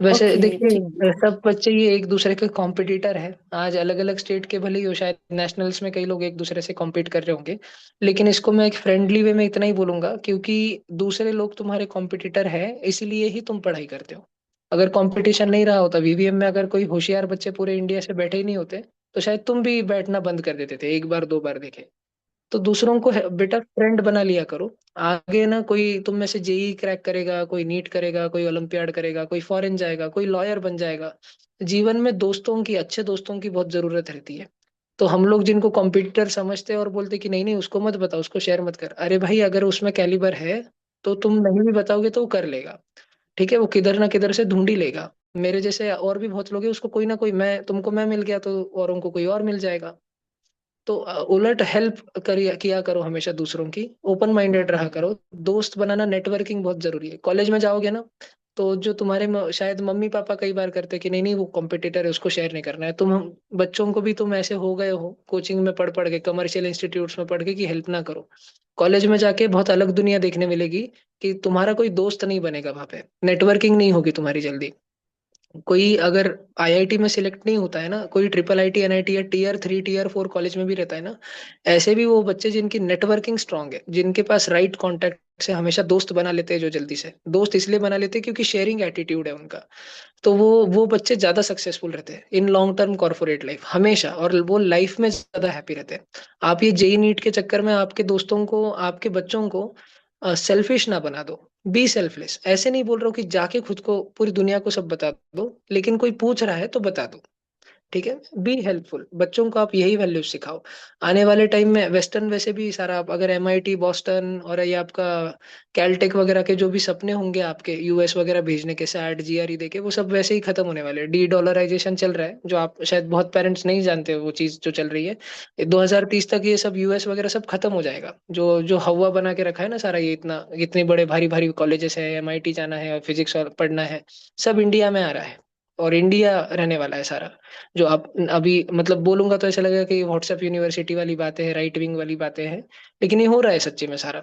वैसे ओके ठीक देखिए, सब बच्चे ये एक दूसरे के कॉम्पिटिटर है। आज अलग अलग स्टेट के भले ही हो, शायद नेशनल्स में कई लोग एक दूसरे से कॉम्पीट कर रहे होंगे, लेकिन इसको मैं एक फ्रेंडली वे में इतना ही बोलूंगा, क्योंकि दूसरे लोग तुम्हारे कॉम्पिटिटर है, इसीलिए ही तुम पढ़ाई करते हो। अगर कंपटीशन नहीं रहा होता, वीवीएम में अगर कोई होशियार बच्चे पूरे इंडिया से बैठे ही नहीं होते, तो शायद तुम भी बैठना बंद कर देते थे, एक बार दो बार देखे। तो दूसरों को बेटा फ्रेंड बना लिया करो। आगे ना कोई तुम में से जेई क्रैक करेगा, कोई नीट करेगा, कोई ओलंपियाड करेगा, कोई फॉरेन जाएगा, कोई लॉयर बन जाएगा। जीवन में दोस्तों की, अच्छे दोस्तों की बहुत जरूरत रहती है। तो हम लोग जिनको कॉम्पिटिटर समझते हैं और बोलते कि नहीं नहीं उसको मत बताओ, उसको शेयर मत कर, अरे भाई अगर उसमें कैलिबर है तो तुम नहीं भी बताओगे तो वो कर लेगा। ठीक है, वो किधर ना किधर से ढूंढ ही लेगा। मेरे जैसे और भी बहुत लोग हैं, उसको कोई ना कोई, मैं तुमको मैं मिल गया तो औरों को कोई और मिल जाएगा। तो उलट हेल्प करिए, किया करो हमेशा दूसरों की, ओपन माइंडेड रहा करो। दोस्त बनाना, नेटवर्किंग बहुत जरूरी है। कॉलेज में जाओगे ना, तो जो तुम्हारे शायद मम्मी पापा कई बार करते कि नहीं नहीं वो कॉम्पिटिटर है, उसको शेयर नहीं करना है, तुम बच्चों को भी तुम ऐसे हो गए हो कोचिंग में पढ़ पढ़ के, कमर्शियल इंस्टीट्यूट्स में पढ़ के, कि हेल्प ना करो। कॉलेज में जाके बहुत अलग दुनिया देखने मिलेगी, कि तुम्हारा कोई दोस्त नहीं बनेगा वहां पे, नेटवर्किंग नहीं होगी तुम्हारी जल्दी। कोई अगर आईआईटी में सिलेक्ट नहीं होता है ना, कोई ट्रिपल आईटी एनआईटी या टीयर 3 टीयर 4 कॉलेज में भी रहता है ना, ऐसे भी वो बच्चे जिनकी नेटवर्किंग स्ट्रांग है, जिनके पास राइट कॉन्टेक्ट से हमेशा दोस्त बना लेते हैं, जो जल्दी से दोस्त इसलिए बना लेते हैं क्योंकि शेयरिंग एटीट्यूड है उनका। तो वो बच्चे ज्यादा सक्सेसफुल रहते हैं in long term corporate life हमेशा, और वो लाइफ में ज्यादा हैप्पी रहते हैं। आप ये जेई नीट के चक्कर में आपके दोस्तों को, आपके बच्चों को सेल्फिश ना बना दो। बी सेल्फलेस, ऐसे नहीं बोल रहा हूँ कि जाके खुद को पूरी दुनिया को सब बता दो, लेकिन कोई पूछ रहा है तो बता दो। ठीक है, बी हेल्पफुल, बच्चों को आप यही वैल्यू सिखाओ। आने वाले टाइम में वेस्टर्न, वैसे भी सारा, आप अगर एमआईटी बॉस्टन और ये आपका कैलटेक वगैरह के जो भी सपने होंगे आपके यूएस वगैरह भेजने के, सैट जीआरई देके, वो सब वैसे ही खत्म होने वाले हैं। डी डॉलराइजेशन चल रहा है, जो आप शायद बहुत पेरेंट्स नहीं जानते हो, वो चीज जो चल रही है। 2030 तक ये सब यूएस वगैरह सब खत्म हो जाएगा। जो जो हवा बना के रखा है ना सारा, ये इतना इतने बड़े भारी भारी कॉलेजेस है, एमआईटी जाना है, फिजिक्स पढ़ना है, सब इंडिया में आ रहा है। और इंडिया रहने वाला है सारा। जो आप अभी मतलब बोलूंगा तो ऐसा लगेगा कि व्हाट्सएप यूनिवर्सिटी वाली बातें हैं, राइट विंग वाली बातें हैं, लेकिन ये हो रहा है सच्ची में सारा।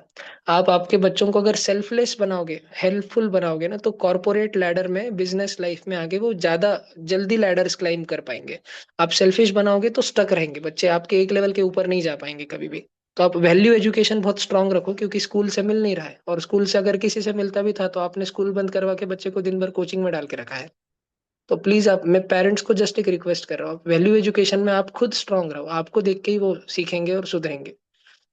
आप आपके बच्चों को अगर सेल्फलेस बनाओगे, हेल्पफुल बनाओगे ना, तो कॉर्पोरेट लैडर में, बिजनेस लाइफ में आगे वो ज्यादा जल्दी लैडर्स क्लाइम कर पाएंगे। आप सेल्फिश बनाओगे तो स्टक रहेंगे बच्चे, आपके एक लेवल के ऊपर नहीं जा पाएंगे कभी भी। तो आप वैल्यू एजुकेशन बहुत स्ट्रांग रखो, क्योंकि स्कूल से मिल नहीं रहा है, और स्कूल से अगर किसी से मिलता भी था तो आपने स्कूल बंद करवा के बच्चे को दिन भर कोचिंग में डाल के रखा है। तो प्लीज आप, मैं पेरेंट्स को जस्ट एक रिक्वेस्ट कर रहा हूँ, वैल्यू एजुकेशन में आप खुद स्ट्रांग रहो, आपको देख के ही वो सीखेंगे और सुधरेंगे।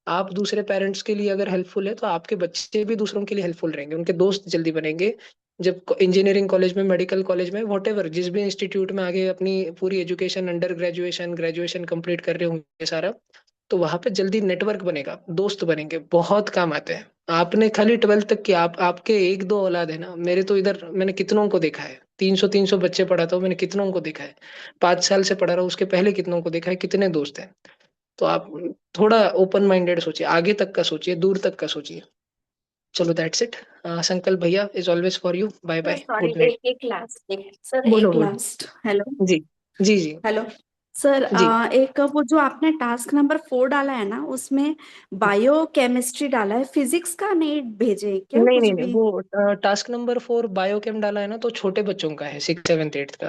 आप दूसरे पेरेंट्स के लिए अगर हेल्पफुल है, तो आपके बच्चे भी दूसरों के लिए हेल्पफुल रहेंगे, उनके दोस्त जल्दी बनेंगे। जब इंजीनियरिंग कॉलेज में, मेडिकल कॉलेज में, वॉट एवर, जिस भी इंस्टीट्यूट में आगे अपनी पूरी education, under graduation, graduation complete कर रहे होंगे सारा, तो वहां पे जल्दी नेटवर्क बनेगा, दोस्त बनेंगे, बहुत काम आते हैं। आपने खाली 12th तक किया, आपके एक दो औलाद है ना, मेरे तो इधर मैंने कितनों को देखा है, 300 बच्चे पढ़ाता हूँ, मैंने कितनों को देखा है। 5 साल से पढ़ा रहा हूँ, उसके पहले कितनों को देखा है, कितने दोस्त हैं। तो आप थोड़ा ओपन माइंडेड सोचिए, आगे तक का सोचिए, दूर तक का सोचिए। चलो दैट्स इट। संकल्प भैया is always for you, bye sir bye, sorry, good night. एक एक लास्ट, एक सर, बोलो एक बोलो। लास्ट। हेलो। जी जी जी हेलो सर, जी। एक वो जो आपने टास्क नंबर 4 डाला है ना, उसमें बायो केमिस्ट्री डाला है, फिजिक्स का नहीं भेजे क्या नहीं कुछ नहीं नहीं, भी? वो टास्क नंबर 4 बायोकेम डाला है ना, तो छोटे बच्चों का है, 6th 7th 8th का।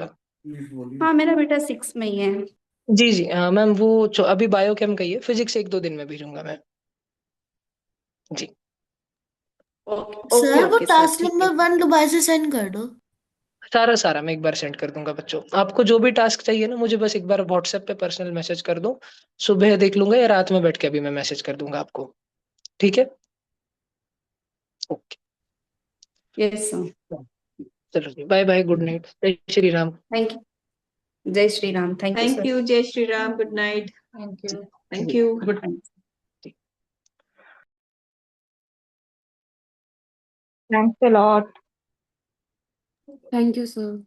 हाँ, मेरा बेटा 6 में ही है। जी जी मैम, वो अभी बायोकेम का ही है, फिजिक्स 1 2 दिन में भेजूंगा मैं। जी। ओके सर वो ओके सर, टास्क ठीक है। नंबर 1 दोबारा से सेंड कर दो। सारा सारा मैं एक बार सेंड कर दूंगा बच्चों, आपको जो भी टास्क चाहिए ना, मुझे बस एक बार व्हाट्सएप पे पर्सनल मैसेज कर दो। सुबह देख लूंगा या रात में बैठ के अभी मैं मैसेज कर दूंगा आपको। ठीक है, ओके। Yes sir. चलो जी, बाय बाय, गुड नाइट, जय श्री राम। Thank you. जय Shri Ram. Thank you thank sir. You, जय Shri Ram, good night. Thank ji you. Thank ji, you. Good. Thanks a lot. Thank you sir.